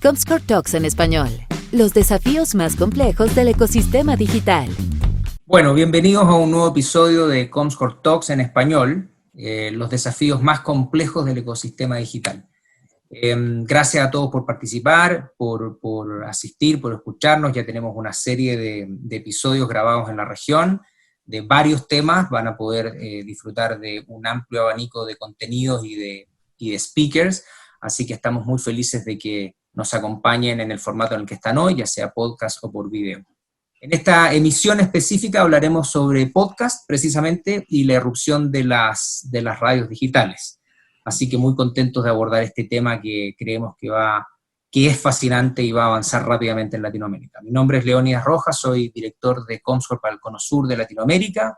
Comscore Talks en español. Los desafíos más complejos del ecosistema digital. Bueno, bienvenidos a un nuevo episodio de Comscore Talks en español, los desafíos más complejos del ecosistema digital. Gracias a todos por participar, por asistir, por escucharnos. Ya tenemos una serie de episodios grabados en la región, de varios temas. Van a poder disfrutar de un amplio abanico de contenidos y de speakers, así que estamos muy felices de que nos acompañen en el formato en el que están hoy, ya sea podcast o por video. En esta emisión específica hablaremos sobre podcast, precisamente, y la irrupción de las radios digitales. Así que muy contentos de abordar este tema que creemos que es fascinante y va a avanzar rápidamente en Latinoamérica. Mi nombre es Leónidas Rojas, soy director de Comscore para el Cono Sur de Latinoamérica.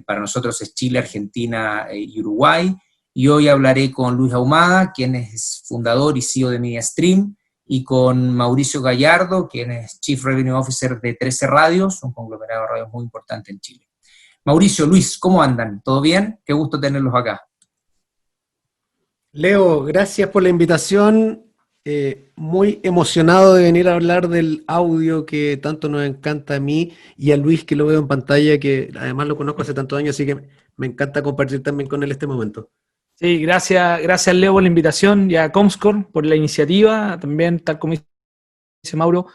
Para nosotros es Chile, Argentina y Uruguay. Y hoy hablaré con Luis Ahumada, quien es fundador y CEO de MediaStream, y con Mauricio Gallardo, quien es Chief Revenue Officer de 13 Radios, un conglomerado de radios muy importante en Chile. Mauricio, Luis, ¿cómo andan? ¿Todo bien? Qué gusto tenerlos acá. Leo, gracias por la invitación. Muy emocionado de venir a hablar del audio que tanto nos encanta a mí y a Luis, que lo veo en pantalla, que además lo conozco hace tantos años, así que me encanta compartir también con él este momento. Sí, gracias Leo por la invitación y a Comscore por la iniciativa. También, tal como dice Mauro,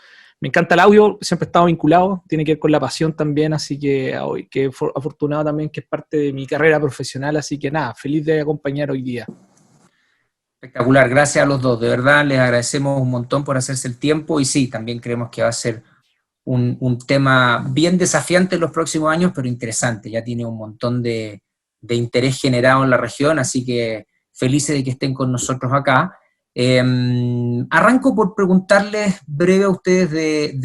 me encanta el audio, siempre he estado vinculado, tiene que ver con la pasión también, así que hoy, que afortunado también que es parte de mi carrera profesional, así que nada, feliz de acompañar hoy día. Espectacular, gracias a los dos, de verdad les agradecemos un montón por hacerse el tiempo y sí, también creemos que va a ser un tema bien desafiante en los próximos años, pero interesante, ya tiene un montón de interés generado en la región, así que felices de que estén con nosotros acá. Arranco por preguntarles breve a ustedes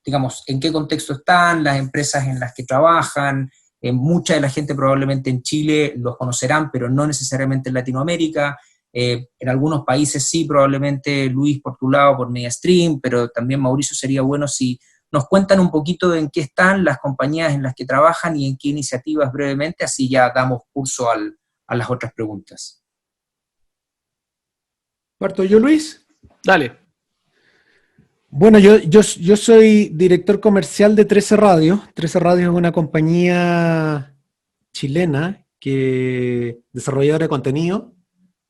digamos, en qué contexto están, las empresas en las que trabajan. Mucha de la gente probablemente en Chile los conocerán, pero no necesariamente en Latinoamérica. En algunos países sí, probablemente Luis por tu lado, por MediaStream, pero también Mauricio, sería bueno si nos cuentan un poquito de en qué están las compañías en las que trabajan y en qué iniciativas brevemente, así ya damos curso a las otras preguntas. ¿Parto yo, Luis? Dale. Bueno, yo soy director comercial de 13 Radios. 13 Radios es una compañía chilena desarrolladora de contenido,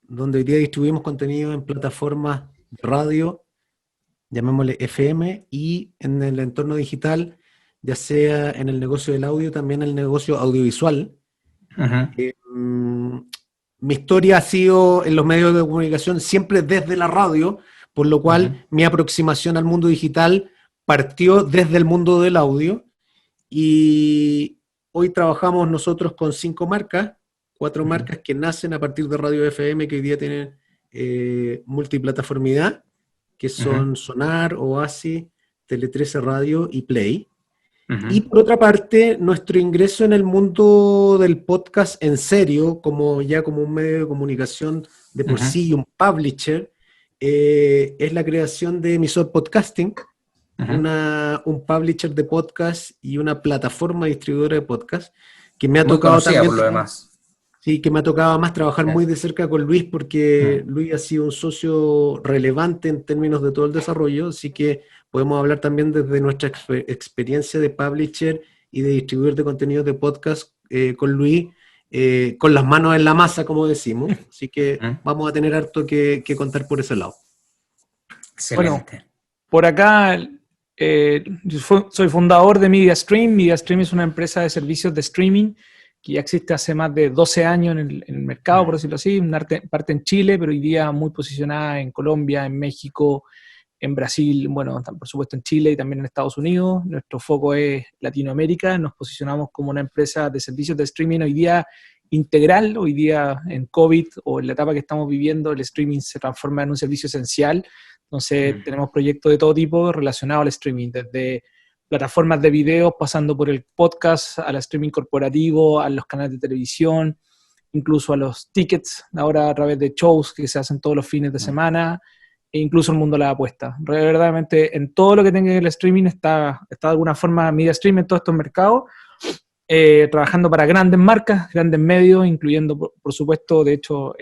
donde hoy día distribuimos contenido en plataformas de radio, llamémosle FM, y en el entorno digital, ya sea en el negocio del audio, también en el negocio audiovisual. Uh-huh. Mi historia ha sido en los medios de comunicación siempre desde la radio, por lo cual Uh-huh. mi aproximación al mundo digital partió desde el mundo del audio, y hoy trabajamos nosotros con 5 marcas, 4 Uh-huh. marcas que nacen a partir de radio FM, que hoy día tienen multiplataformidad, que son Uh-huh. Sonar, Oasis, Tele 13 Radio y Play. Uh-huh. Y por otra parte, nuestro ingreso en el mundo del podcast en serio, como un medio de comunicación de por Uh-huh. sí y un publisher, es la creación de Emisor Podcasting, Uh-huh. un publisher de podcast y una plataforma distribuidora de podcast, que me ha Muy tocado conocida también, por lo demás. sí, que me ha tocado más trabajar muy de cerca con Luis, porque Uh-huh. Luis ha sido un socio relevante en términos de todo el desarrollo, así que podemos hablar también desde nuestra experiencia de publisher y de distribuidor de contenidos de podcast con Luis, con las manos en la masa, como decimos. Así que Uh-huh. vamos a tener harto que contar por ese lado. Excelente. Bueno, por acá soy fundador de MediaStream. MediaStream es una empresa de servicios de streaming que ya existe hace más de 12 años en el mercado, por decirlo así, una parte en Chile, pero hoy día muy posicionada en Colombia, en México, en Brasil, bueno, por supuesto en Chile y también en Estados Unidos. Nuestro foco es Latinoamérica, nos posicionamos como una empresa de servicios de streaming hoy día integral. Hoy día en COVID o en la etapa que estamos viviendo, el streaming se transforma en un servicio esencial. Entonces tenemos proyectos de todo tipo relacionados al streaming, desde plataformas de videos, pasando por el podcast, al streaming corporativo, a los canales de televisión, incluso a los tickets, ahora a través de shows que se hacen todos los fines de semana, e incluso el mundo de la apuesta. Verdaderamente, en todo lo que tenga el streaming está de alguna forma MediaStream en todos estos mercados. trabajando para grandes marcas, grandes medios, incluyendo, por supuesto, de hecho,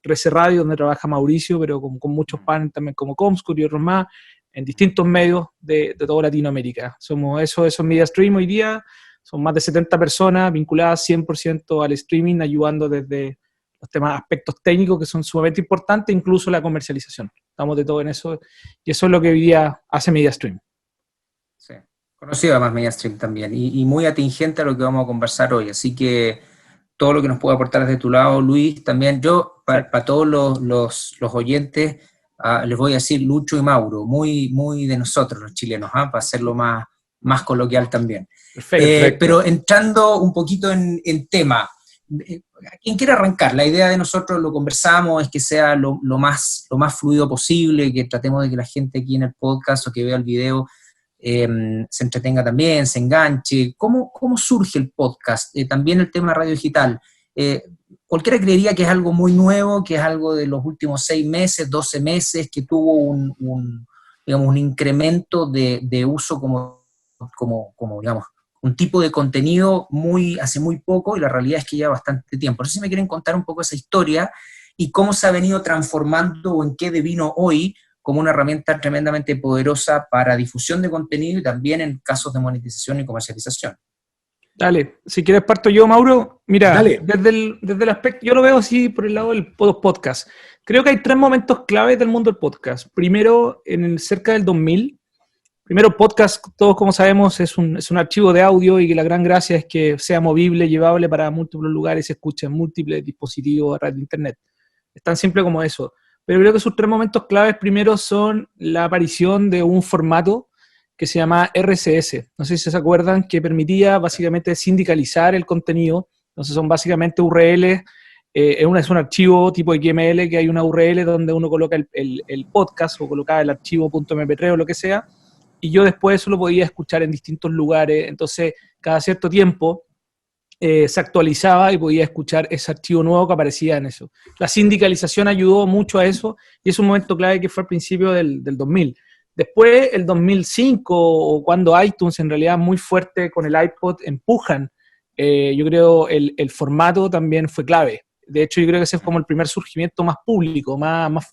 13 Radio, donde trabaja Mauricio, pero con muchos partners también como Comscore y otros más, en distintos medios de toda Latinoamérica. Eso es MediaStream hoy día, son más de 70 personas vinculadas 100% al streaming, ayudando desde los temas, aspectos técnicos que son sumamente importantes, incluso la comercialización. Estamos de todo en eso, y eso es lo que hoy día hace MediaStream. Sí, conocido además MediaStream también, y muy atingente a lo que vamos a conversar hoy, así que todo lo que nos pueda aportar desde tu lado, Luis, también yo, para todos los oyentes, les voy a decir Lucho y Mauro, muy de nosotros los chilenos, para hacerlo más coloquial también. Perfecto. Pero entrando un poquito en tema, ¿quién quiere arrancar? La idea de nosotros, lo conversamos, es que sea lo más fluido posible, que tratemos de que la gente aquí en el podcast o que vea el video se entretenga también, se enganche. ¿Cómo surge el podcast? También el tema de radio digital. Cualquiera creería que es algo muy nuevo, que es algo de los últimos 6 meses, 12 meses, que tuvo un incremento de uso como digamos, un tipo de contenido hace muy poco, y la realidad es que lleva bastante tiempo. No sé si me quieren contar un poco esa historia y cómo se ha venido transformando o en qué devino hoy como una herramienta tremendamente poderosa para difusión de contenido y también en casos de monetización y comercialización. Dale, si quieres parto yo, Mauro. Mira, Dale. desde el aspecto, yo lo veo así por el lado del podcast. Creo que hay 3 momentos claves del mundo del podcast. Primero, cerca del 2000. Primero, podcast, todos como sabemos, es un archivo de audio, y que la gran gracia es que sea movible, llevable para múltiples lugares, se escucha en múltiples dispositivos a red de internet. Es tan simple como eso. Pero creo que sus 3 momentos claves primero son la aparición de un formato que se llama RSS. No sé si se acuerdan, que permitía básicamente sindicalizar el contenido. Entonces son básicamente URLs, es un archivo tipo XML, que hay una URL donde uno coloca el podcast, o colocaba el archivo .mp3 o lo que sea, y yo después eso lo podía escuchar en distintos lugares. Entonces cada cierto tiempo se actualizaba y podía escuchar ese archivo nuevo que aparecía en eso. La sindicalización ayudó mucho a eso, y es un momento clave que fue al principio del 2000. Después, el 2005, o cuando iTunes, en realidad muy fuerte con el iPod, empujan, yo creo, el formato también fue clave. De hecho, yo creo que ese fue como el primer surgimiento más público, más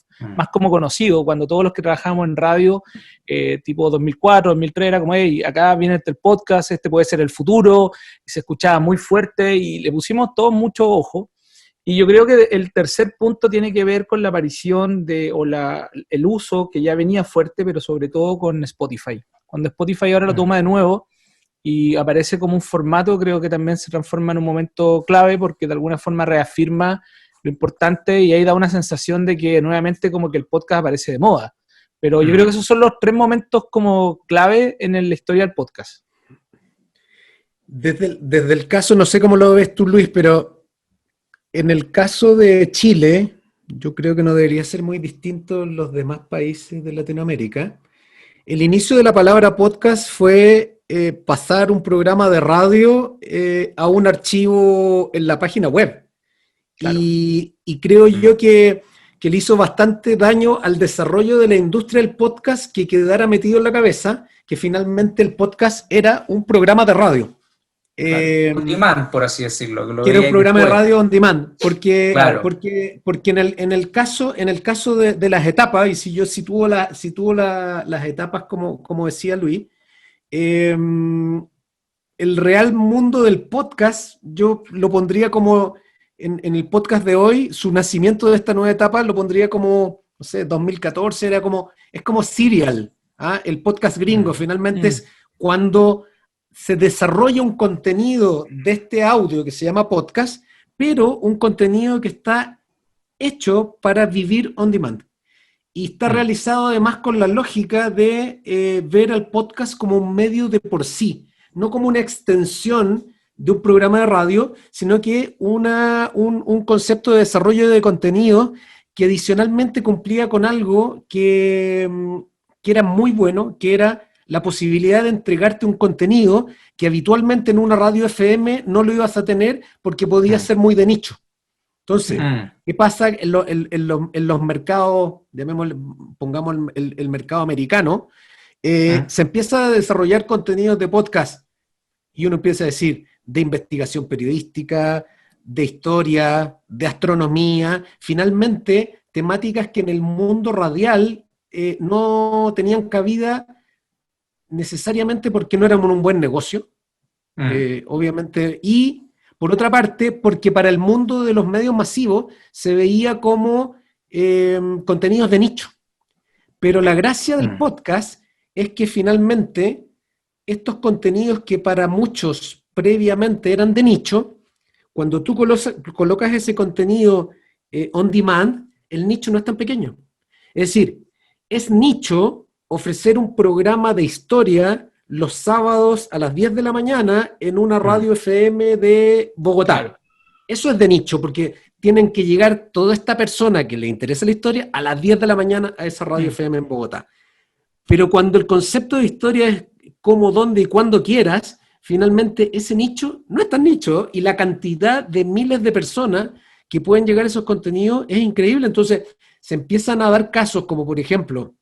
como conocido, cuando todos los que trabajamos en radio, tipo 2004, 2003, era como, hey, acá viene el podcast, este puede ser el futuro, y se escuchaba muy fuerte, y le pusimos todos mucho ojo. Y yo creo que el tercer punto tiene que ver con la aparición el uso que ya venía fuerte, pero sobre todo con Spotify. Cuando Spotify ahora lo toma de nuevo y aparece como un formato, creo que también se transforma en un momento clave, porque de alguna forma reafirma lo importante, y ahí da una sensación de que nuevamente como que el podcast aparece de moda. Pero yo creo que esos son los 3 momentos como clave en la historia del podcast. Desde el caso, no sé cómo lo ves tú, Luis, pero en el caso de Chile, yo creo que no debería ser muy distinto en los demás países de Latinoamérica. El inicio de la palabra podcast fue pasar un programa de radio a un archivo en la página web. Claro. Y creo yo que le hizo bastante daño al desarrollo de la industria del podcast que quedara metido en la cabeza que finalmente el podcast era un programa de radio. On demand, por así decirlo. Que era un programa después. De radio on demand, porque Claro. en el caso de las etapas, y si yo sitúo las etapas como decía Luis, el real mundo del podcast, yo lo pondría como, en el podcast de hoy, su nacimiento de esta nueva etapa, lo pondría como, no sé, 2014, es como Serial, el podcast gringo, finalmente es cuando se desarrolla un contenido de este audio que se llama podcast, pero un contenido que está hecho para vivir on demand. Y está realizado además con la lógica de ver al podcast como un medio de por sí, no como una extensión de un programa de radio, sino que un concepto de desarrollo de contenido que adicionalmente cumplía con algo que era muy bueno, que era la posibilidad de entregarte un contenido que habitualmente en una radio FM no lo ibas a tener porque podía ser muy de nicho. Entonces, ¿qué pasa en los mercados, pongamos el mercado americano? Se empieza a desarrollar contenidos de podcast y uno empieza a decir, de investigación periodística, de historia, de astronomía, finalmente temáticas que en el mundo radial no tenían cabida necesariamente porque no eran un buen negocio, obviamente, y por otra parte, porque para el mundo de los medios masivos se veía como contenidos de nicho. Pero la gracia del podcast es que finalmente estos contenidos que para muchos previamente eran de nicho, cuando tú colocas ese contenido on demand, el nicho no es tan pequeño. Es decir, es nicho ofrecer un programa de historia los sábados a las 10 de la mañana en una radio FM de Bogotá. Claro. Eso es de nicho, porque tienen que llegar toda esta persona que le interesa la historia a las 10 de la mañana a esa radio FM en Bogotá. Pero cuando el concepto de historia es cómo, dónde y cuándo quieras, finalmente ese nicho no es tan nicho y la cantidad de miles de personas que pueden llegar a esos contenidos es increíble. Entonces se empiezan a dar casos como, por ejemplo,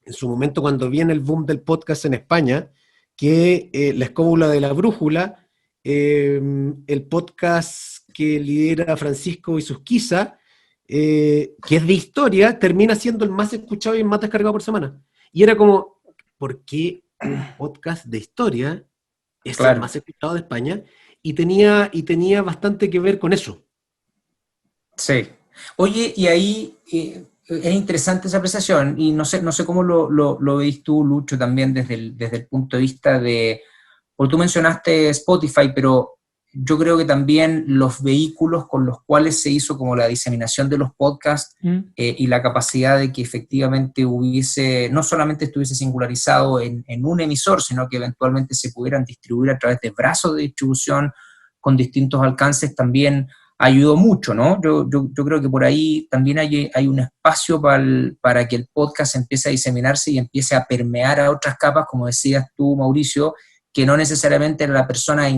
en su momento cuando viene el boom del podcast en España, que La Escóbula de la Brújula, el podcast que lidera Francisco Isusquiza, que es de historia, termina siendo el más escuchado y el más descargado por semana. Y era como, ¿por qué un podcast de historia es el más escuchado de España? Y tenía bastante que ver con eso. Sí. Oye, y ahí es interesante esa apreciación, y no sé cómo lo veis tú, Lucho, también desde el punto de vista de, porque tú mencionaste Spotify, pero yo creo que también los vehículos con los cuales se hizo como la diseminación de los podcasts y la capacidad de que efectivamente no solamente estuviese singularizado en un emisor, sino que eventualmente se pudieran distribuir a través de brazos de distribución con distintos alcances, también ayudó mucho, ¿no? Yo creo que por ahí también hay un espacio para que el podcast empiece a diseminarse y empiece a permear a otras capas, como decías tú, Mauricio, que no necesariamente era la persona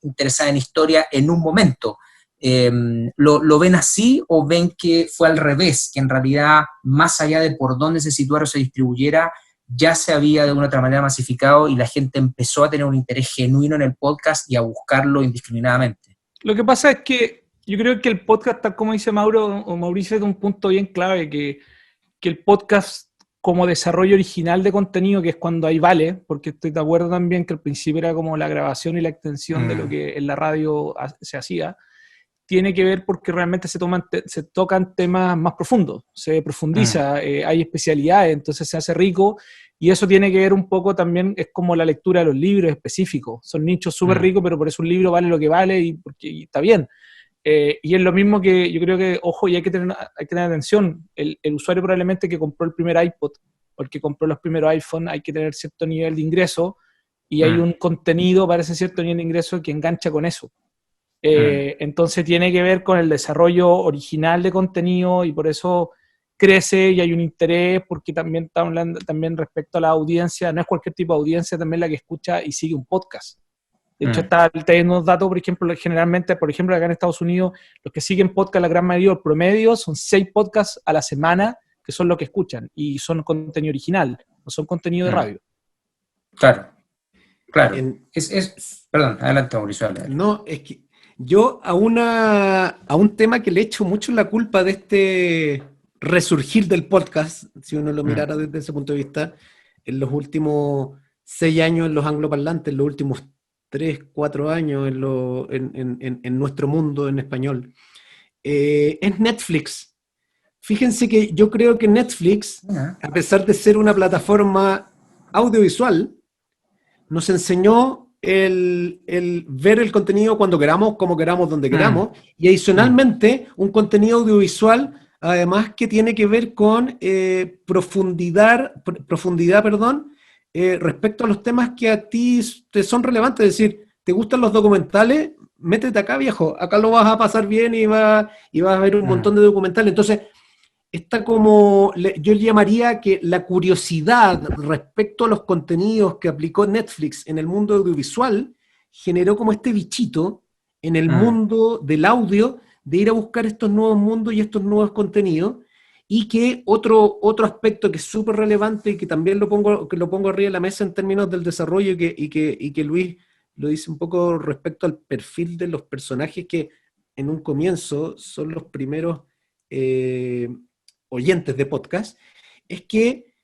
interesada en historia en un momento. ¿Lo ven así o ven que fue al revés, que en realidad, más allá de por dónde se situara o se distribuyera, ya se había de una otra manera masificado y la gente empezó a tener un interés genuino en el podcast y a buscarlo indiscriminadamente? Lo que pasa es que yo creo que el podcast, tal como dice Mauro o Mauricio, es un punto bien clave, que el podcast como desarrollo original de contenido, que es cuando ahí vale, porque estoy de acuerdo también que al principio era como la grabación y la extensión de lo que en la radio se hacía, tiene que ver porque realmente se tocan temas más profundos, se profundiza, hay especialidades, entonces se hace rico, y eso tiene que ver un poco también, es como la lectura de los libros específicos, son nichos súper ricos, pero por eso un libro vale lo que vale y está bien. Y es lo mismo que yo creo que, ojo, y hay que tener atención, el usuario probablemente que compró el primer iPod, o el que compró los primeros iPhone, hay que tener cierto nivel de ingreso, y hay un contenido para ese cierto nivel de ingreso que engancha con eso. Entonces tiene que ver con el desarrollo original de contenido, y por eso crece y hay un interés, porque también estamos hablando también respecto a la audiencia, no es cualquier tipo de audiencia también la que escucha y sigue un podcast. De hecho, está teniendo unos datos, por ejemplo, generalmente, por ejemplo, acá en Estados Unidos, los que siguen podcast, la gran mayoría, el promedio, son 6 podcasts a la semana, que son los que escuchan, y son contenido original, no son contenido de radio. Claro. Perdón, adelante, Mauricio. No, es que yo a un tema que le echo mucho la culpa de este resurgir del podcast, si uno lo mirara desde ese punto de vista, en los últimos 6 años en los angloparlantes, en los últimos 3, 4 años en nuestro mundo en español, es Netflix. Fíjense que yo creo que Netflix, a pesar de ser una plataforma audiovisual, nos enseñó el ver el contenido cuando queramos, como queramos, donde queramos, y adicionalmente un contenido audiovisual, además, que tiene que ver con profundidad, respecto a los temas que a ti te son relevantes. Es decir, ¿te gustan los documentales? Métete acá, viejo, acá lo vas a pasar bien y vas a ver un montón de documentales. Entonces, está como, yo llamaría que la curiosidad respecto a los contenidos que aplicó Netflix en el mundo audiovisual generó como este bichito en el mundo del audio de ir a buscar estos nuevos mundos y estos nuevos contenidos. Y que otro aspecto que es súper relevante y que también lo pongo arriba de la mesa en términos del desarrollo y que Luis lo dice un poco respecto al perfil de los personajes que en un comienzo son los primeros oyentes de podcast, es que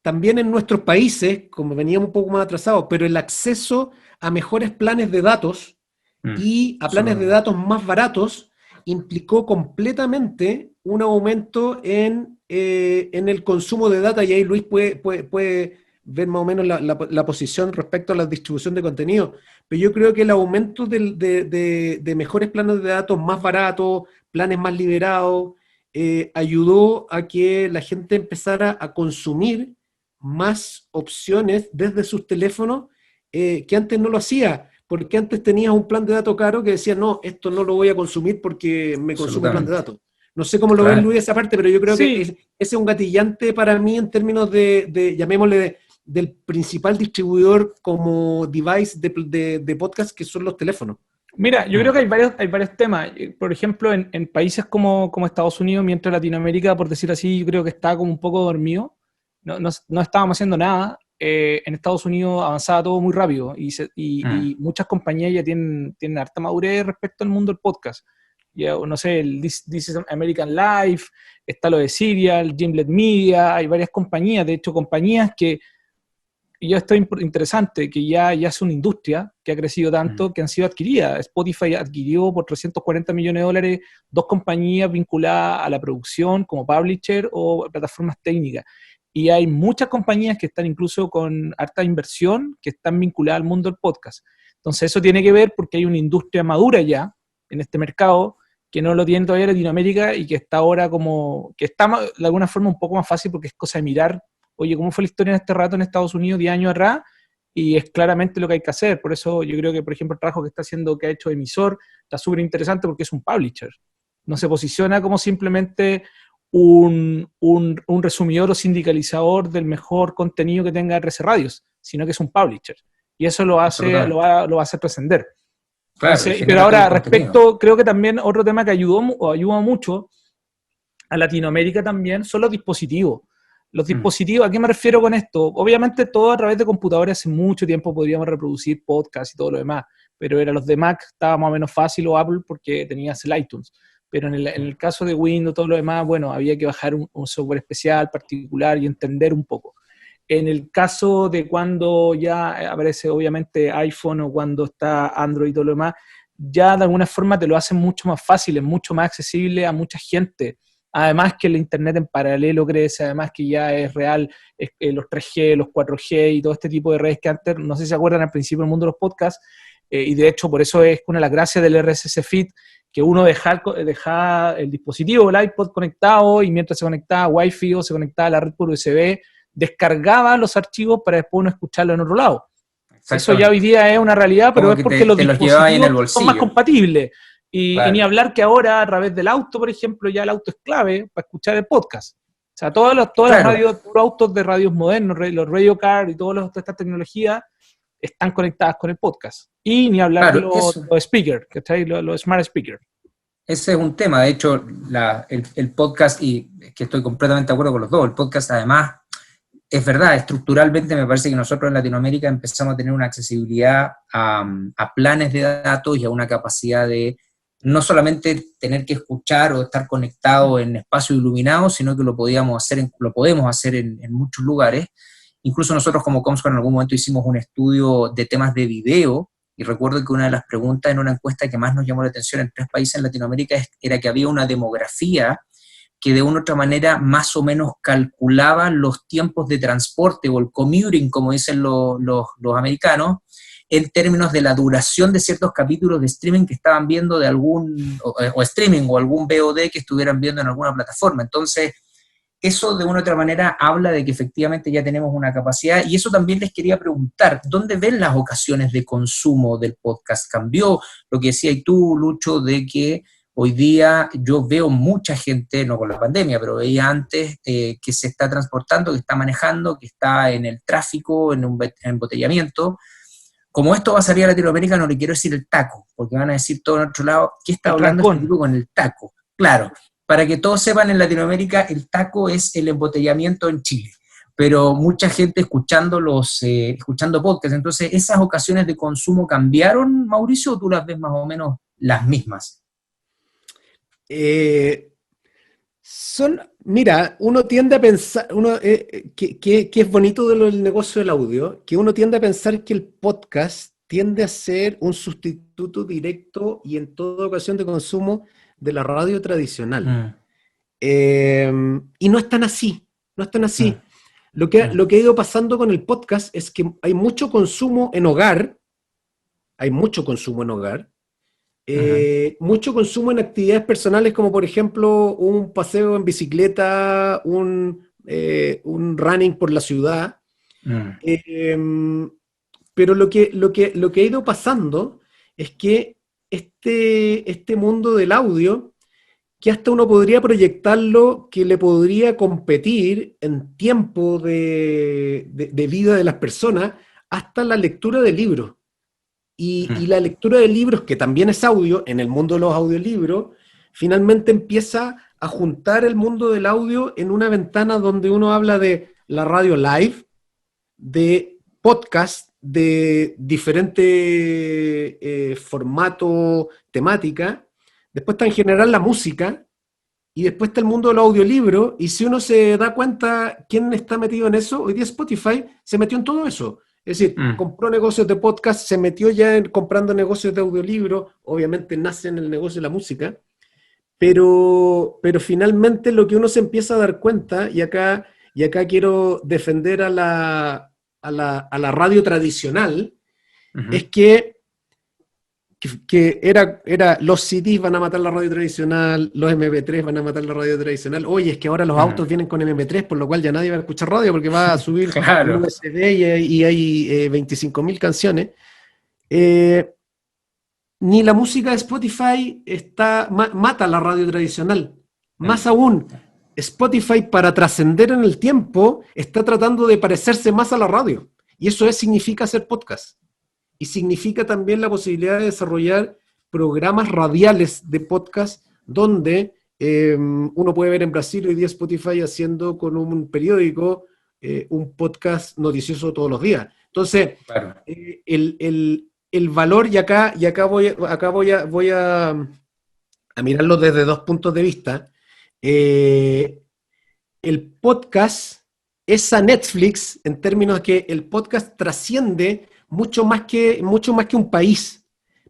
también en nuestros países, como veníamos un poco más atrasados, pero el acceso a mejores planes de datos y a planes de datos más baratos implicó completamente un aumento en el consumo de data, y ahí Luis puede ver más o menos la posición respecto a la distribución de contenido. Pero yo creo que el aumento de mejores planes de datos más baratos, planes más liberados, ayudó a que la gente empezara a consumir más opciones desde sus teléfonos que antes no lo hacía, porque antes tenías un plan de datos caro que decía, no, esto no lo voy a consumir porque me consume el plan de datos. No sé cómo lo ven Luis esa parte, pero yo creo que ese es un gatillante para mí en términos llamémosle, del principal distribuidor como device de podcast, que son los teléfonos. Mira, yo creo que hay varios temas. Por ejemplo, en países como Estados Unidos, mientras Latinoamérica, por decir así, yo creo que está como un poco dormido. No estábamos haciendo nada. En Estados Unidos avanzaba todo muy rápido y muchas compañías ya tienen harta madurez respecto al mundo del podcast. Ya, no sé, el This is American Life, está lo de Serial, Gimlet Media, hay varias compañías, de hecho compañías que, y esto es interesante, que ya es una industria que ha crecido tanto que han sido adquiridas. Spotify adquirió por $340 millones 2 compañías vinculadas a la producción como publisher o plataformas técnicas. Y hay muchas compañías que están incluso con harta inversión que están vinculadas al mundo del podcast. Entonces eso tiene que ver porque hay una industria madura ya en este mercado que no lo tiene todavía Latinoamérica y que está ahora como, que está de alguna forma un poco más fácil porque es cosa de mirar, oye, ¿cómo fue la historia en este rato en Estados Unidos 10 años atrás? Y es claramente lo que hay que hacer. Por eso yo creo que, por ejemplo, el trabajo que ha hecho Emisor está súper interesante porque es un publisher. No se posiciona como simplemente un resumidor o sindicalizador del mejor contenido que tenga RC Radios, sino que es un publisher. Y eso lo va a hacer trascender. Claro, pero ahora, respecto, creo que también otro tema que ayuda mucho a Latinoamérica también son los dispositivos. Los dispositivos, ¿a qué me refiero con esto? Obviamente todo a través de computadores hace mucho tiempo podríamos reproducir podcasts y todo lo demás, pero los de Mac estaba más o menos fácil, o Apple porque tenías el iTunes. Pero en el caso de Windows, todo lo demás, bueno, había que bajar un software especial, particular y entender un poco. En el caso de cuando ya aparece obviamente iPhone o cuando está Android y todo lo demás, ya de alguna forma te lo hacen mucho más fácil, es mucho más accesible a mucha gente. Además que el Internet en paralelo crece, además que ya es real los 3G, los 4G y todo este tipo de redes que antes, no sé si se acuerdan al principio del mundo de los podcasts, y de hecho por eso es una de las gracias del RSS Feed, que uno deja el dispositivo, el iPod conectado, y mientras se conectaba a Wi-Fi o se conectaba a la red por USB, descargaba los archivos para después uno escucharlo en otro lado. Eso ya hoy día es una realidad, pero es porque los dispositivos son más compatibles. Y ni hablar que ahora a través del auto, por ejemplo, ya el auto es clave para escuchar el podcast. O sea, todas las radios, los autos de radios modernos, los radio car y todas estas tecnologías están conectadas con el podcast. Y ni hablar de los speakers, los smart speakers. Ese es un tema. De hecho, el podcast, y que estoy completamente de acuerdo con los dos, el podcast además, es verdad, estructuralmente me parece que nosotros en Latinoamérica empezamos a tener una accesibilidad a planes de datos y a una capacidad de no solamente tener que escuchar o estar conectado en espacios iluminados, sino que lo podemos hacer en muchos lugares. Incluso nosotros como Comscore en algún momento hicimos un estudio de temas de video, y recuerdo que una de las preguntas en una encuesta que más nos llamó la atención en 3 países en Latinoamérica era que había una demografía que de una u otra manera más o menos calculaba los tiempos de transporte o el commuting, como dicen los americanos, en términos de la duración de ciertos capítulos de streaming que estaban viendo de algún, o streaming o algún VOD que estuvieran viendo en alguna plataforma. Entonces, eso de una u otra manera habla de que efectivamente ya tenemos una capacidad, y eso también les quería preguntar, ¿dónde ven las ocasiones de consumo del podcast? ¿Cambió lo que decías tú, Lucho, de que hoy día yo veo mucha gente, no con la pandemia, pero veía antes, que se está transportando, que está manejando, que está en el tráfico, en un embotellamiento? Como esto va a salir a Latinoamérica, no le quiero decir el taco, porque van a decir todo en otro lado, ¿qué está hablando este tipo con el taco? Claro, para que todos sepan, en Latinoamérica el taco es el embotellamiento en Chile. pero mucha gente escuchando podcasts. Entonces, ¿esas ocasiones de consumo cambiaron, Mauricio, o tú las ves más o menos las mismas? Mira, uno tiende a pensar, que es bonito del negocio del audio, que uno tiende a pensar que el podcast tiende a ser un sustituto directo y en toda ocasión de consumo de la radio tradicional. Y no es tan así, no es tan así. Lo que ha ido pasando con el podcast es que hay mucho consumo en hogar, mucho consumo en actividades personales como por ejemplo un paseo en bicicleta, un running por la ciudad. Pero lo que ha ido pasando es que este mundo del audio, que hasta uno podría proyectarlo, que le podría competir en tiempo de vida de las personas, hasta la lectura de libros. Y la lectura de libros, que también es audio, en el mundo de los audiolibros, finalmente empieza a juntar el mundo del audio en una ventana donde uno habla de la radio live, de podcast, de diferentes formatos, temática. Después está en general la música, y después está el mundo del audiolibro, y si uno se da cuenta quién está metido en eso, hoy día Spotify se metió en todo eso. Es decir, compró negocios de podcast, se metió ya comprando negocios de audiolibro, obviamente nace en el negocio de la música, pero finalmente lo que uno se empieza a dar cuenta, y acá quiero defender a la radio tradicional, es que era los CDs van a matar la radio tradicional, los MP3 van a matar la radio tradicional. Oye, es que ahora los autos vienen con MP3, por lo cual ya nadie va a escuchar radio porque va a subir Claro. un USB y hay 25.000 canciones. Ni la música de Spotify mata la radio tradicional. Más aún, Spotify, para trascender en el tiempo, está tratando de parecerse más a la radio. Y eso significa hacer podcast. Y significa también la posibilidad de desarrollar programas radiales de podcast donde uno puede ver en Brasil hoy día Spotify haciendo con un periódico un podcast noticioso todos los días. Entonces, claro, el valor, y acá voy a mirarlo desde dos puntos de vista. El podcast es a Netflix en términos de que el podcast trasciende mucho más que un país.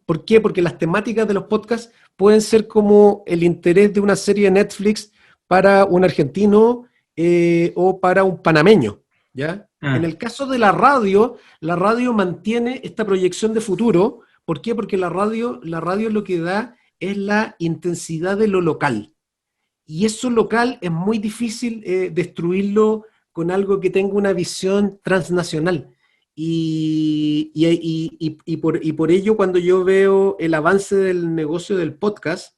¿Por qué? Porque las temáticas de los podcasts pueden ser como el interés de una serie de Netflix para un argentino o para un panameño, ¿ya? En el caso de la radio mantiene esta proyección de futuro. ¿Por qué? Porque la radio lo que da es la intensidad de lo local. Y eso local es muy difícil destruirlo con algo que tenga una visión transnacional. Y por ello, cuando yo veo el avance del negocio del podcast,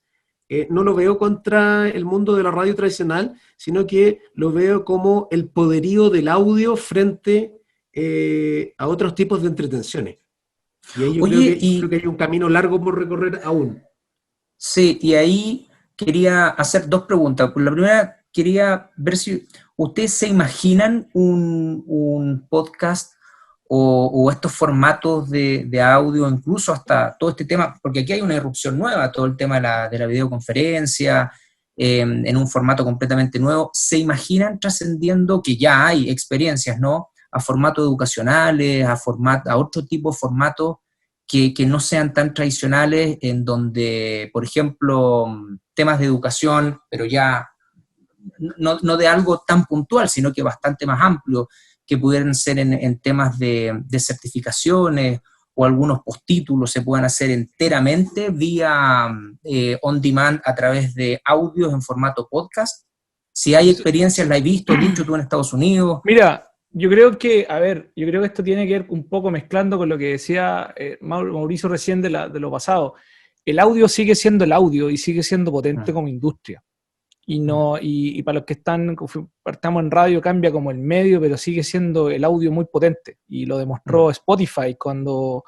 no lo veo contra el mundo de la radio tradicional, sino que lo veo como el poderío del audio frente a otros tipos de entretenciones. Y ahí creo que hay un camino largo por recorrer aún. Sí, y ahí quería hacer dos preguntas. La primera, quería ver si ustedes se imaginan un podcast o estos formatos de audio, incluso hasta todo este tema, porque aquí hay una irrupción nueva, todo el tema de la videoconferencia, en un formato completamente nuevo. ¿Se imaginan trascendiendo, que ya hay experiencias, ¿no?, a formatos educacionales, a otro tipo de formatos que no sean tan tradicionales, en donde, por ejemplo, temas de educación, pero ya no de algo tan puntual, sino que bastante más amplio, que pudieran ser en temas de certificaciones, o algunos postítulos se puedan hacer enteramente vía on demand a través de audios en formato podcast? Si hay experiencias, la he visto, Lucho, tú en Estados Unidos. Mira, yo creo que esto tiene que ver un poco mezclando con lo que decía Mauricio recién de lo pasado. El audio sigue siendo el audio y sigue siendo potente como industria. Y para los que estamos en radio, cambia como el medio, pero sigue siendo el audio muy potente. Y lo demostró Spotify cuando,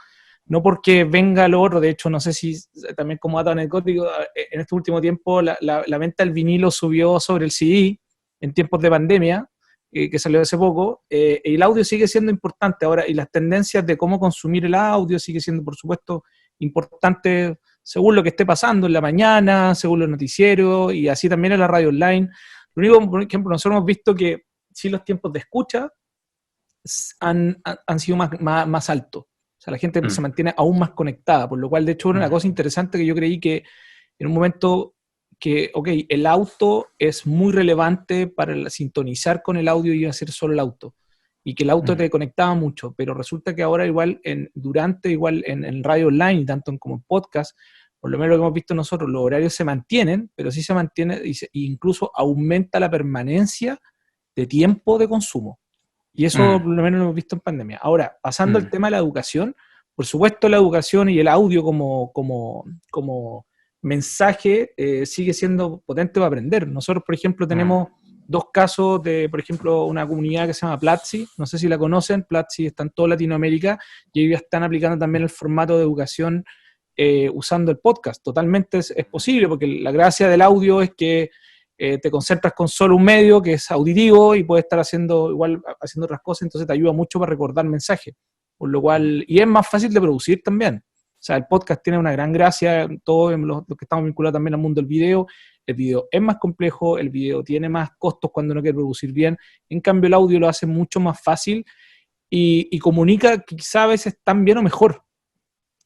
no porque venga lo otro, de hecho, no sé si también como dato anecdótico, en este último tiempo la venta del vinilo subió sobre el CD en tiempos de pandemia, que salió hace poco, el audio sigue siendo importante ahora, y las tendencias de cómo consumir el audio sigue siendo, por supuesto, importante según lo que esté pasando en la mañana, según los noticieros, y así también en la radio online. Lo único, por ejemplo, nosotros hemos visto que sí los tiempos de escucha han sido más altos. O sea, la gente se mantiene aún más conectada, por lo cual, de hecho, una cosa interesante que yo creí que en un momento que, ok, el auto es muy relevante para sintonizar con el audio y hacer solo el auto, y que el auto te conectaba mucho, pero resulta que ahora igual en radio online, tanto como en podcast, por lo menos lo que hemos visto nosotros, los horarios se mantienen, pero sí se mantiene, e incluso aumenta la permanencia de tiempo de consumo. Y eso por lo menos lo hemos visto en pandemia. Ahora, pasando al tema de la educación, por supuesto la educación y el audio como mensaje sigue siendo potente para aprender. Nosotros, por ejemplo, tenemos dos casos de, por ejemplo, una comunidad que se llama Platzi, no sé si la conocen. Platzi está en toda Latinoamérica y ellos están aplicando también el formato de educación usando el podcast. Totalmente es posible, porque la gracia del audio es que te concentras con solo un medio que es auditivo y puedes estar haciendo otras cosas, entonces te ayuda mucho para recordar mensajes, por lo cual, y es más fácil de producir también. O sea, el podcast tiene una gran gracia, todos los que estamos vinculados también al mundo del video. El video es más complejo, el video tiene más costos cuando uno quiere producir bien, en cambio el audio lo hace mucho más fácil y comunica quizá a veces tan bien o mejor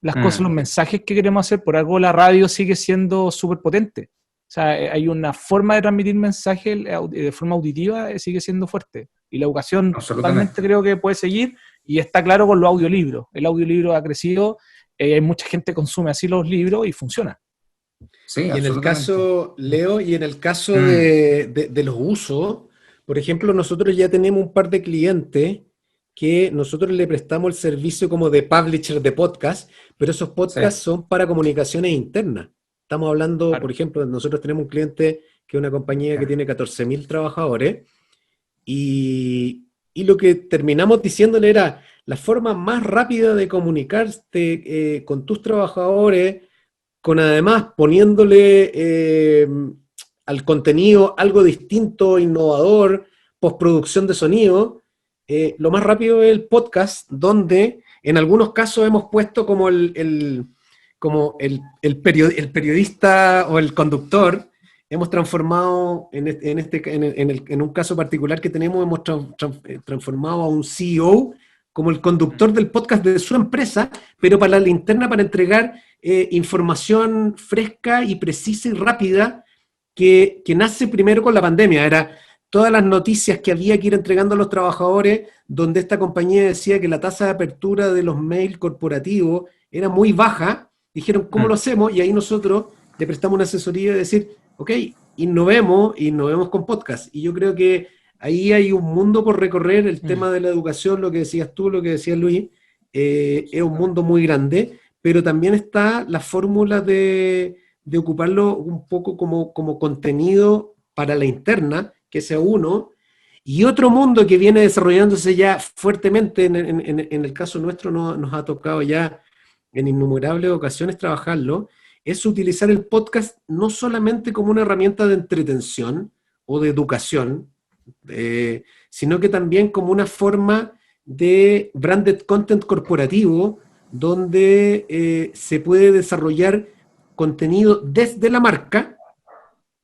las cosas, los mensajes que queremos hacer. Por algo la radio sigue siendo súper potente. O sea, hay una forma de transmitir mensajes de forma auditiva, sigue siendo fuerte. Y la educación totalmente creo que puede seguir, y está claro con los audiolibros. El audiolibro ha crecido, hay mucha gente que consume así los libros y funciona. Sí, y en el caso, Leo, y en el caso de los usos, por ejemplo, nosotros ya tenemos un par de clientes que nosotros le prestamos el servicio como de publisher de podcast, pero esos podcasts son para comunicaciones internas. Estamos hablando, por ejemplo, nosotros tenemos un cliente que es una compañía que tiene 14.000 trabajadores, y lo que terminamos diciéndole era la forma más rápida de comunicarte con tus trabajadores, con además poniéndole al contenido algo distinto, innovador, postproducción de sonido. Lo más rápido es el podcast, donde en algunos casos hemos puesto como el periodista o el conductor. Hemos transformado, en un caso particular que tenemos, hemos transformado a un CEO como el conductor del podcast de su empresa, pero para la linterna, para entregar información fresca y precisa y rápida que nace primero con la pandemia. Era todas las noticias que había que ir entregando a los trabajadores, donde esta compañía decía que la tasa de apertura de los mails corporativos era muy baja. Dijeron, ¿cómo lo hacemos? Y ahí nosotros le prestamos una asesoría de decir, ok, innovemos con podcast. Y yo creo que ahí hay un mundo por recorrer. El tema de la educación, lo que decías tú, lo que decía Luis, es un mundo muy grande, pero también está la fórmula de ocuparlo un poco como contenido para la interna, que sea uno, y otro mundo que viene desarrollándose ya fuertemente, en el caso nuestro nos ha tocado ya en innumerables ocasiones trabajarlo, es utilizar el podcast no solamente como una herramienta de entretención o de educación, sino que también como una forma de branded content corporativo, donde se puede desarrollar contenido desde la marca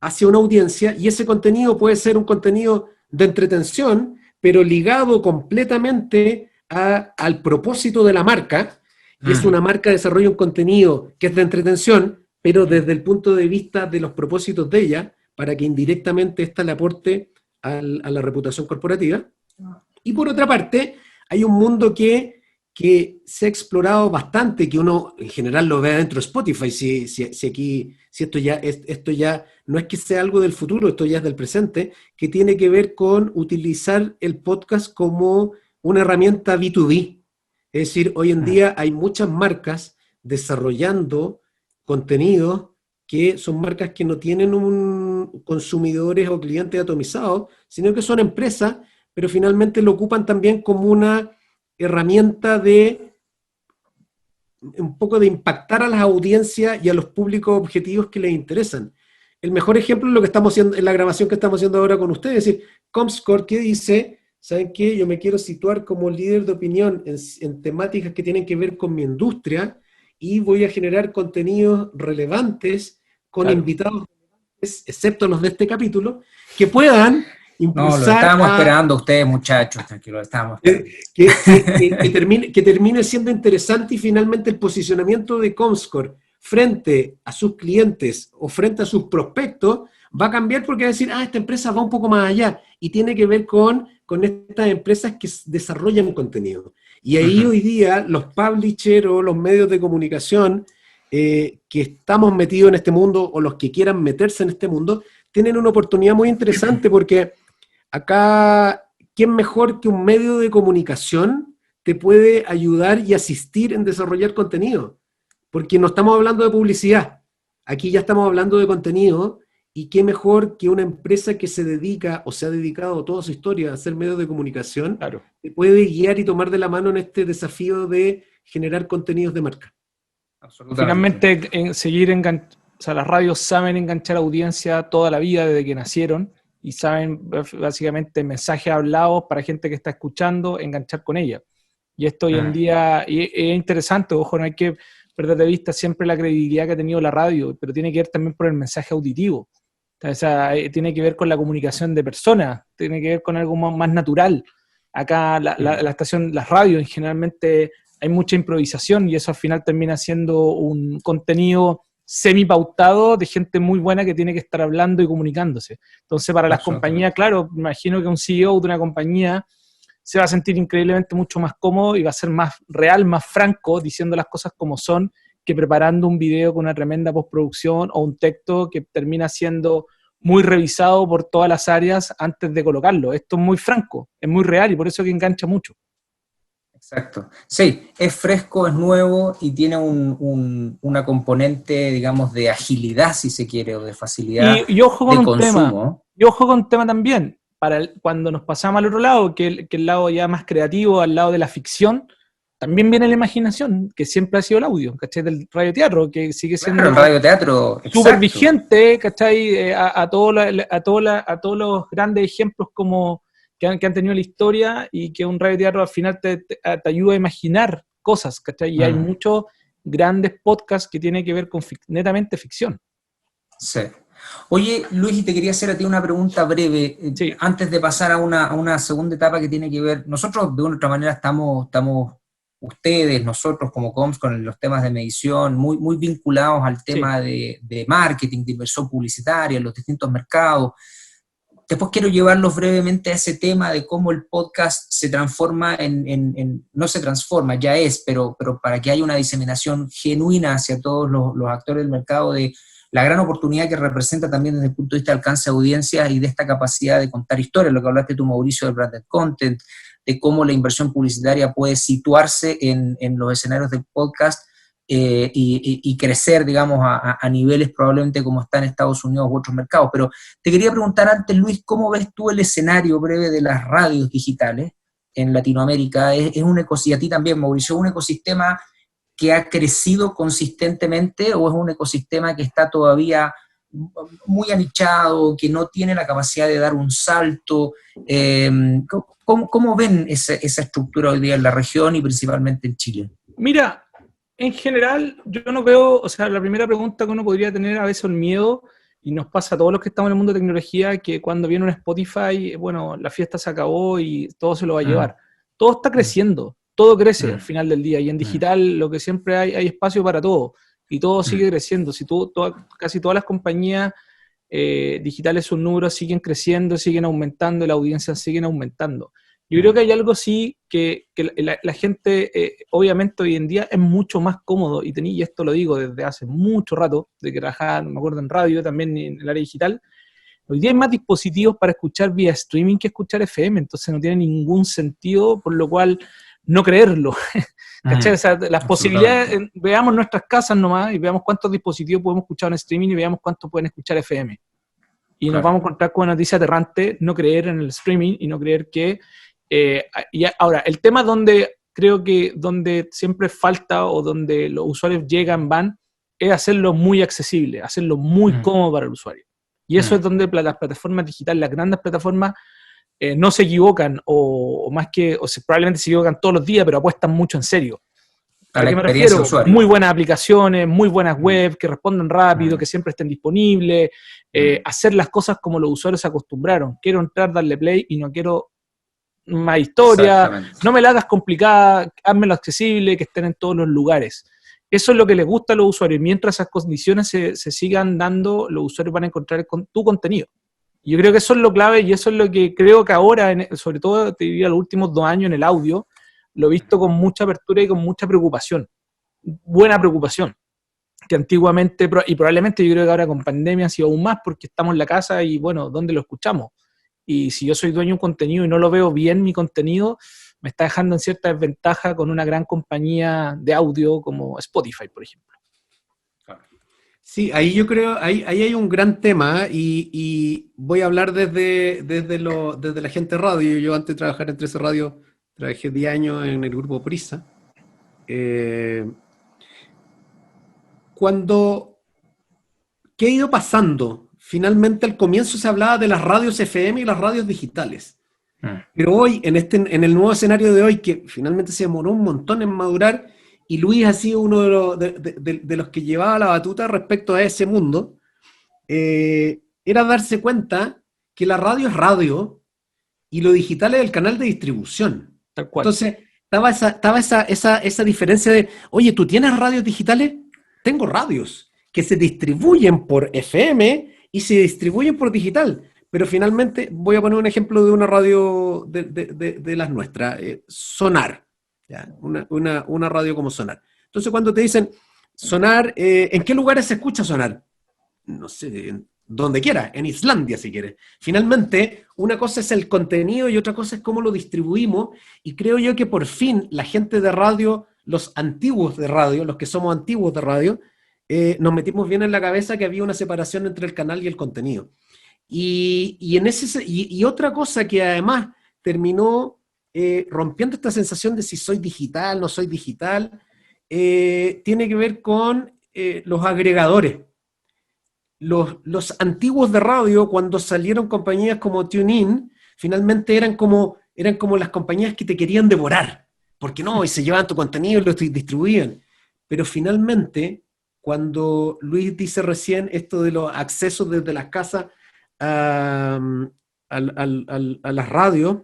hacia una audiencia, y ese contenido puede ser un contenido de entretención, pero ligado completamente al propósito de la marca. Y es una marca que desarrolla un contenido que es de entretención, pero desde el punto de vista de los propósitos de ella, para que indirectamente ésta le aporte a la reputación corporativa. Y por otra parte, hay un mundo que se ha explorado bastante, que uno en general lo ve dentro de Spotify. Si esto ya no es que sea algo del futuro, esto ya es del presente, que tiene que ver con utilizar el podcast como una herramienta B2B. Es decir, hoy en día hay muchas marcas desarrollando contenidos que son marcas que no tienen consumidores o clientes atomizados, sino que son empresas, pero finalmente lo ocupan también como una herramienta de un poco de impactar a las audiencias y a los públicos objetivos que les interesan. El mejor ejemplo es lo que estamos haciendo en la grabación que estamos haciendo ahora con ustedes, es decir, Comscore que dice, ¿saben qué? Yo me quiero situar como líder de opinión en temáticas que tienen que ver con mi industria y voy a generar contenidos relevantes con invitados, excepto los de este capítulo, que puedan impulsar. No, lo estábamos esperando ustedes, muchachos, tranquilo, lo estábamos esperando. Que termine siendo interesante y finalmente el posicionamiento de Comscore frente a sus clientes o frente a sus prospectos va a cambiar porque va a decir, esta empresa va un poco más allá y tiene que ver con estas empresas que desarrollan contenido. Y ahí hoy día los publishers o los medios de comunicación que estamos metidos en este mundo o los que quieran meterse en este mundo tienen una oportunidad muy interesante porque acá, ¿quién mejor que un medio de comunicación te puede ayudar y asistir en desarrollar contenido? Porque no estamos hablando de publicidad, aquí ya estamos hablando de contenido, y qué mejor que una empresa que se dedica o se ha dedicado toda su historia a hacer medios de comunicación, te puede guiar y tomar de la mano en este desafío de generar contenidos de marca. Finalmente, las radios saben enganchar audiencia toda la vida desde que nacieron y saben básicamente mensajes hablados para gente que está escuchando, enganchar con ella. Y esto hoy en día es interesante, ojo, no hay que perder de vista siempre la credibilidad que ha tenido la radio, pero tiene que ver también por el mensaje auditivo. O sea, tiene que ver con la comunicación de personas, tiene que ver con algo más natural. Acá la estación, las radios, generalmente hay mucha improvisación y eso al final termina siendo un contenido semi-pautado de gente muy buena que tiene que estar hablando y comunicándose. Entonces, para las compañías, claro, me imagino que un CEO de una compañía se va a sentir increíblemente mucho más cómodo y va a ser más real, más franco, diciendo las cosas como son, que preparando un video con una tremenda postproducción o un texto que termina siendo muy revisado por todas las áreas antes de colocarlo. Esto es muy franco, es muy real y por eso que engancha mucho. Exacto. Sí, es fresco, es nuevo y tiene una componente, digamos, de agilidad, si se quiere, o de facilidad y ojo con de un consumo. Y ojo con un tema también, cuando nos pasamos al otro lado, que el lado ya más creativo, al lado de la ficción, también viene la imaginación, que siempre ha sido el audio, ¿cachai? Del radioteatro, que sigue siendo el radioteatro súper vigente, ¿cachai? A todos los grandes ejemplos que han tenido la historia y que un radioteatro al final te ayuda a imaginar cosas, ¿cachai? Y hay muchos grandes podcasts que tienen que ver con netamente ficción. Sí. Oye, Luis, y te quería hacer a ti una pregunta breve, antes de pasar a una segunda etapa que tiene que ver, nosotros de una u otra manera estamos ustedes, nosotros como Coms, con los temas de medición, muy, muy vinculados al tema de marketing, de inversión publicitaria, en los distintos mercados. Después quiero llevarlos brevemente a ese tema de cómo el podcast se transforma no se transforma, ya es, pero para que haya una diseminación genuina hacia todos los actores del mercado, de la gran oportunidad que representa también desde el punto de vista de alcance de audiencias y de esta capacidad de contar historias, lo que hablaste tú, Mauricio, del branded content, de cómo la inversión publicitaria puede situarse en los escenarios del podcast y crecer, digamos, a niveles probablemente como está en Estados Unidos u otros mercados. Pero te quería preguntar antes, Luis, ¿cómo ves tú el escenario breve de las radios digitales en Latinoamérica? ¿Es un ecosistema, y a ti también, Mauricio, un ecosistema que ha crecido consistentemente o es un ecosistema que está todavía muy anichado, que no tiene la capacidad de dar un salto? ¿Cómo ven esa estructura hoy día en la región y principalmente en Chile? Mira, en general yo no veo, o sea, la primera pregunta que uno podría tener a veces el miedo, y nos pasa a todos los que estamos en el mundo de tecnología, que cuando viene un Spotify, bueno, la fiesta se acabó y todo se lo va a llevar. Todo está creciendo, todo crece al final del día, y en digital lo que siempre hay espacio para todo, y todo sigue creciendo. Si casi todas las compañías digitales, sus números siguen creciendo, siguen aumentando, la audiencia siguen aumentando. Yo creo que hay algo sí que la gente, obviamente hoy en día es mucho más cómodo, y esto lo digo desde hace mucho rato, de que trabajaba, me acuerdo, en radio, también en el área digital. Hoy día hay más dispositivos para escuchar vía streaming que escuchar FM, entonces no tiene ningún sentido, por lo cual no creerlo. ¿Cachai? O sea, las posibilidades, veamos nuestras casas nomás y veamos cuántos dispositivos podemos escuchar en streaming y veamos cuántos pueden escuchar FM. Y nos vamos a encontrar con una noticia aterrante, no creer en el streaming y no creer que... y ahora, el tema donde creo que donde siempre falta o donde los usuarios llegan, van, es hacerlo muy accesible, hacerlo muy cómodo para el usuario. Y eso es donde las plataformas digitales, las grandes plataformas, no se equivocan, o más que, probablemente se equivocan todos los días, pero apuestan mucho en serio. ¿A qué me refiero? Muy buenas aplicaciones, muy buenas webs, que respondan rápido, que siempre estén disponibles, hacer las cosas como los usuarios se acostumbraron. Quiero entrar, darle play y no quiero más historia, no me la hagas complicada, házmelo accesible, que estén en todos los lugares. Eso es lo que les gusta a los usuarios. Mientras esas condiciones se sigan dando, los usuarios van a encontrar tu contenido. Yo creo que eso es lo clave y eso es lo que creo que ahora, sobre todo te diría los últimos 2 años en el audio, lo he visto con mucha apertura y con mucha preocupación. Buena preocupación. Que antiguamente, y probablemente yo creo que ahora con pandemia ha sido aún más porque estamos en la casa y bueno, ¿dónde lo escuchamos? Y si yo soy dueño de un contenido y no lo veo bien mi contenido, me está dejando en cierta desventaja con una gran compañía de audio como Spotify, por ejemplo. Sí, ahí yo creo, ahí hay un gran tema y voy a hablar desde la gente radio. Yo antes de trabajar en 13 Radio, trabajé 10 años en el grupo Prisa. ¿Qué ha ido pasando? Finalmente al comienzo se hablaba de las radios FM y las radios digitales. Pero hoy, en el nuevo escenario de hoy, que finalmente se demoró un montón en madurar, y Luis ha sido uno de los que llevaba la batuta respecto a ese mundo, era darse cuenta que la radio es radio y lo digital es el canal de distribución. Tal cual. Entonces, estaba esa diferencia de, oye, ¿tú tienes radios digitales? Tengo radios que se distribuyen por FM y se distribuyen por digital. Pero finalmente, voy a poner un ejemplo de una radio de las nuestras, Sonar, ¿ya? Una radio como Sonar. Entonces, cuando te dicen Sonar, ¿en qué lugares se escucha Sonar? No sé, donde quiera, en Islandia si quieres. Finalmente, una cosa es el contenido y otra cosa es cómo lo distribuimos, y creo yo que por fin la gente de radio, los antiguos de radio, los que somos antiguos de radio, nos metimos bien en la cabeza que había una separación entre el canal y el contenido. Y otra cosa que además terminó rompiendo esta sensación de si soy digital, no soy digital, tiene que ver con los agregadores. Los antiguos de radio, cuando salieron compañías como TuneIn, finalmente eran como las compañías que te querían devorar, porque no, y se llevaban tu contenido y lo distribuían. Pero finalmente, cuando Luis dice recién esto de los accesos desde las casas a las radios,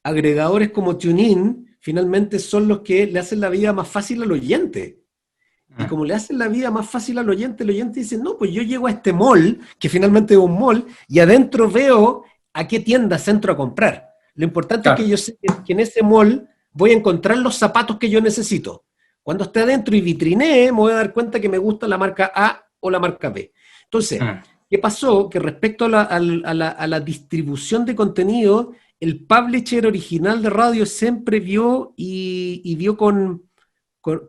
agregadores como TuneIn finalmente son los que le hacen la vida más fácil al oyente. Y como le hacen la vida más fácil al oyente, el oyente dice, no, pues yo llego a este mall, que finalmente es un mall, y adentro veo a qué tiendas entro a comprar. Lo importante es que yo sé que en ese mall voy a encontrar los zapatos que yo necesito. Cuando esté adentro y vitrinee, me voy a dar cuenta que me gusta la marca A o la marca B. Entonces, ¿qué pasó? Que respecto a la distribución de contenido, el publisher original de radio siempre vio y vio con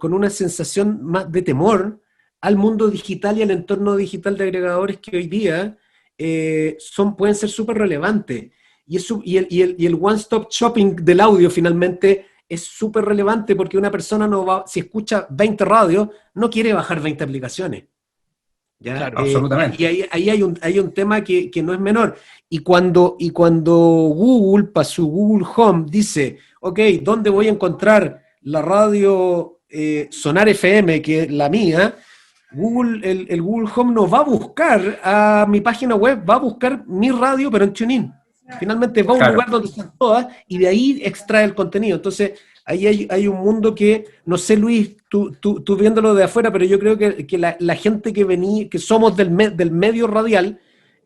una sensación más de temor al mundo digital y al entorno digital de agregadores que hoy día pueden ser súper relevantes. Y el one-stop shopping del audio finalmente es súper relevante porque una persona si escucha 20 radios, no quiere bajar 20 aplicaciones. ¿Ya? Claro, absolutamente. Y ahí hay un tema que no es menor. Y cuando Google, para su Google Home, dice, ok, ¿dónde voy a encontrar la radio Sonar FM, que es la mía? El Google Home no va a buscar a mi página web, va a buscar mi radio, pero en TuneIn. Finalmente va a un lugar donde están todas y de ahí extrae el contenido. Entonces, ahí hay un mundo que, no sé, Luis, tú viéndolo de afuera, pero yo creo que la gente que somos del medio radial,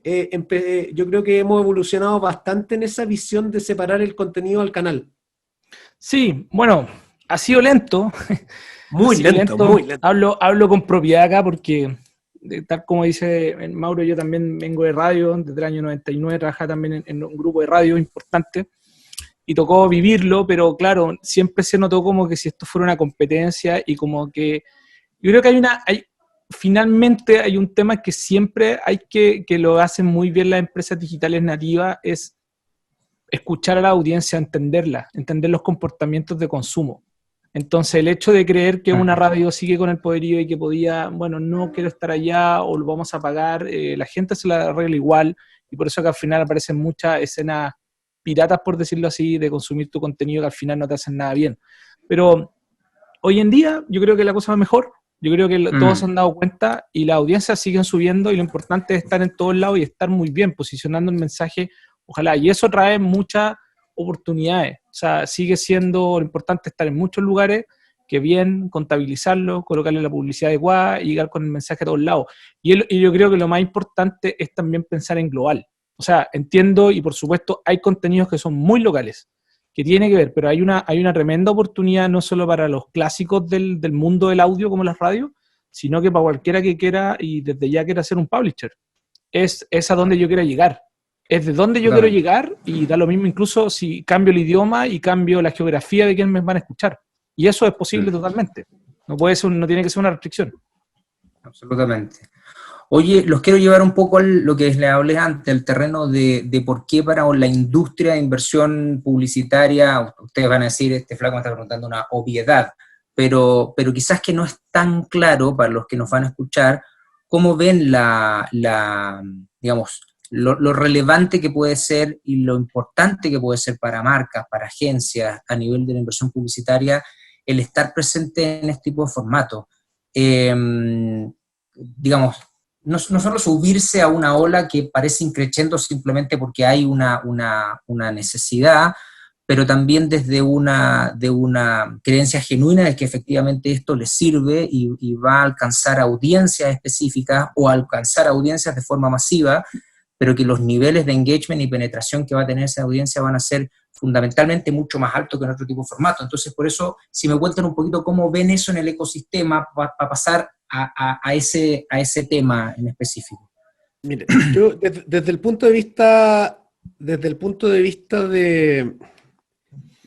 yo creo que hemos evolucionado bastante en esa visión de separar el contenido al canal. Sí, bueno, ha sido lento. Muy lento. Hablo con propiedad acá porque, tal como dice Mauro, yo también vengo de radio, desde el año 99 trabajaba también en un grupo de radio importante y tocó vivirlo, pero claro, siempre se notó como que si esto fuera una competencia y como que yo creo que finalmente hay un tema que siempre hay que lo hacen muy bien las empresas digitales nativas, es escuchar a la audiencia, entenderla, entender los comportamientos de consumo. Entonces, el hecho de creer que una radio sigue con el poderío y que podía, bueno, no quiero estar allá o lo vamos a pagar, la gente se la arregla igual y por eso que al final aparecen muchas escenas piratas, por decirlo así, de consumir tu contenido que al final no te hacen nada bien. Pero hoy en día yo creo que la cosa va mejor, yo creo que todos se han dado cuenta y las audiencias siguen subiendo y lo importante es estar en todos lados y estar muy bien, posicionando el mensaje, ojalá, y eso trae muchas oportunidades, o sea, sigue siendo importante estar en muchos lugares, que bien, contabilizarlo, colocarle la publicidad adecuada y llegar con el mensaje a todos lados. Y yo creo que lo más importante es también pensar en global. O sea, entiendo y por supuesto hay contenidos que son muy locales, que tiene que ver, pero hay una tremenda oportunidad no solo para los clásicos del mundo del audio como las radios, sino que para cualquiera que quiera y desde ya quiera ser un publisher. Es a donde yo quiera llegar. Es de donde yo quiero llegar y da lo mismo incluso si cambio el idioma y cambio la geografía de quién me van a escuchar. Y eso es posible totalmente. No tiene que ser una restricción. Absolutamente. Oye, los quiero llevar un poco a lo que les hablé antes, el terreno de por qué para la industria de inversión publicitaria, ustedes van a decir, este flaco me está preguntando una obviedad, pero quizás que no es tan claro para los que nos van a escuchar cómo ven digamos, lo relevante que puede ser y lo importante que puede ser para marcas, para agencias, a nivel de la inversión publicitaria, el estar presente en este tipo de formatos. Digamos, no solo subirse a una ola que parece increciendo simplemente porque hay una necesidad, pero también desde de una creencia genuina de que efectivamente esto les sirve y va a alcanzar audiencias específicas o alcanzar audiencias de forma masiva, pero que los niveles de engagement y penetración que va a tener esa audiencia van a ser fundamentalmente mucho más altos que en otro tipo de formato. Entonces, por eso, si me cuentan un poquito cómo ven eso en el ecosistema, para pasar a ese tema en específico. Mire, yo desde el punto de vista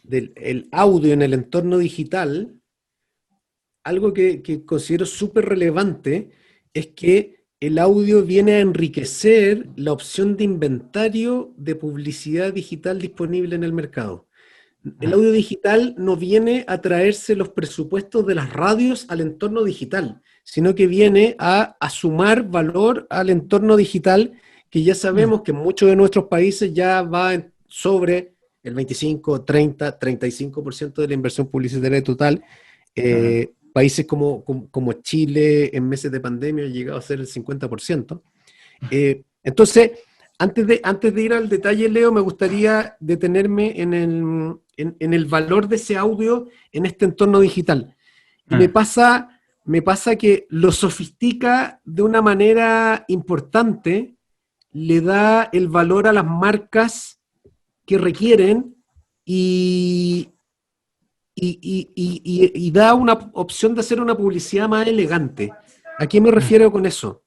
del audio en el entorno digital, algo que considero súper relevante es que el audio viene a enriquecer la opción de inventario de publicidad digital disponible en el mercado. El audio digital no viene a traerse los presupuestos de las radios al entorno digital, sino que viene a sumar valor al entorno digital, que ya sabemos que en muchos de nuestros países ya va sobre el 25, 30, 35% de la inversión publicitaria total. Países como Chile en meses de pandemia ha llegado a ser el 50%. Entonces, antes de ir al detalle, Leo, me gustaría detenerme en el valor de ese audio en este entorno digital. Y me pasa que lo sofistica de una manera importante, le da el valor a las marcas que requieren y da una opción de hacer una publicidad más elegante. ¿A qué me refiero con eso?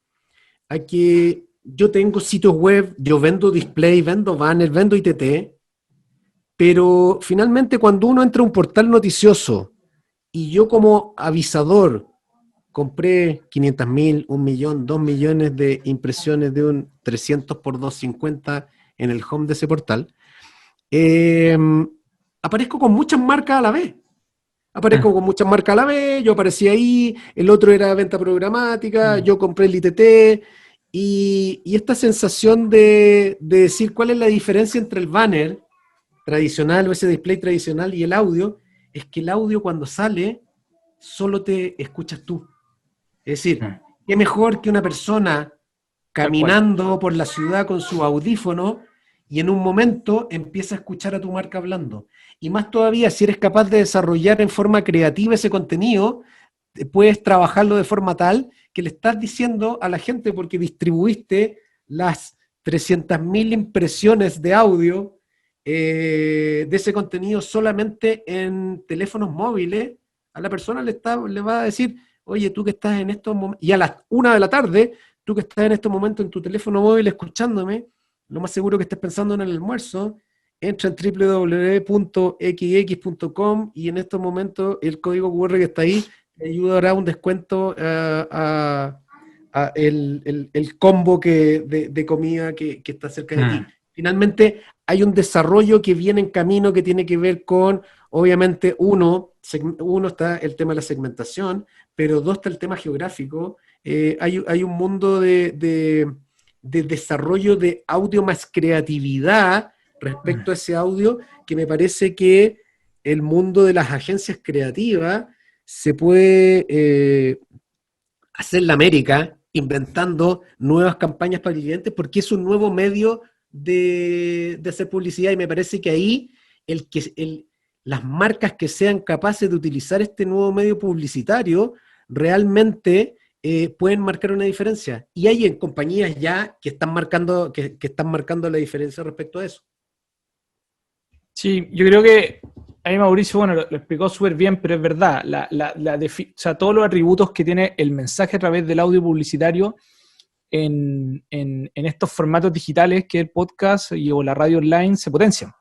A que yo tengo sitios web, yo vendo display, vendo banner, vendo ITT, pero finalmente cuando uno entra a un portal noticioso y yo como avisador compré 500.000, 1 millón, 2 millones de impresiones de un 300 por 250 en el home de ese portal, aparezco con muchas marcas a la vez. Yo aparecí ahí, el otro era venta programática, yo compré el ITT, y esta sensación de decir cuál es la diferencia entre el banner tradicional o ese display tradicional y el audio, es que el audio cuando sale, solo te escuchas tú. Es decir, qué mejor que una persona caminando por la ciudad con su audífono y en un momento empieza a escuchar a tu marca hablando. Y más todavía, si eres capaz de desarrollar en forma creativa ese contenido, puedes trabajarlo de forma tal que le estás diciendo a la gente, porque distribuiste las 300.000 impresiones de audio de ese contenido solamente en teléfonos móviles, a la persona le va a decir, oye, tú que estás en estos momentos, y a las 1 de la tarde, tú que estás en estos momentos en tu teléfono móvil escuchándome, lo más seguro que estés pensando en el almuerzo, entra en www.xx.com y en estos momentos el código QR que está ahí te ayudará a un descuento el combo de comida que está cerca de ti. Finalmente, hay un desarrollo que viene en camino que tiene que ver con, obviamente, uno está el tema de la segmentación, pero 2 está el tema geográfico. Hay un mundo de de desarrollo de audio más creatividad respecto a ese audio, que me parece que el mundo de las agencias creativas se puede hacer la América inventando nuevas campañas para clientes, porque es un nuevo medio de hacer publicidad, y me parece que ahí las marcas que sean capaces de utilizar este nuevo medio publicitario realmente pueden marcar una diferencia. Y hay compañías ya que están marcando la diferencia respecto a eso. Sí, yo creo que ahí Mauricio, bueno, lo explicó súper bien, pero es verdad, o sea, todos los atributos que tiene el mensaje a través del audio publicitario en estos formatos digitales, que el podcast o la radio online, se potencian,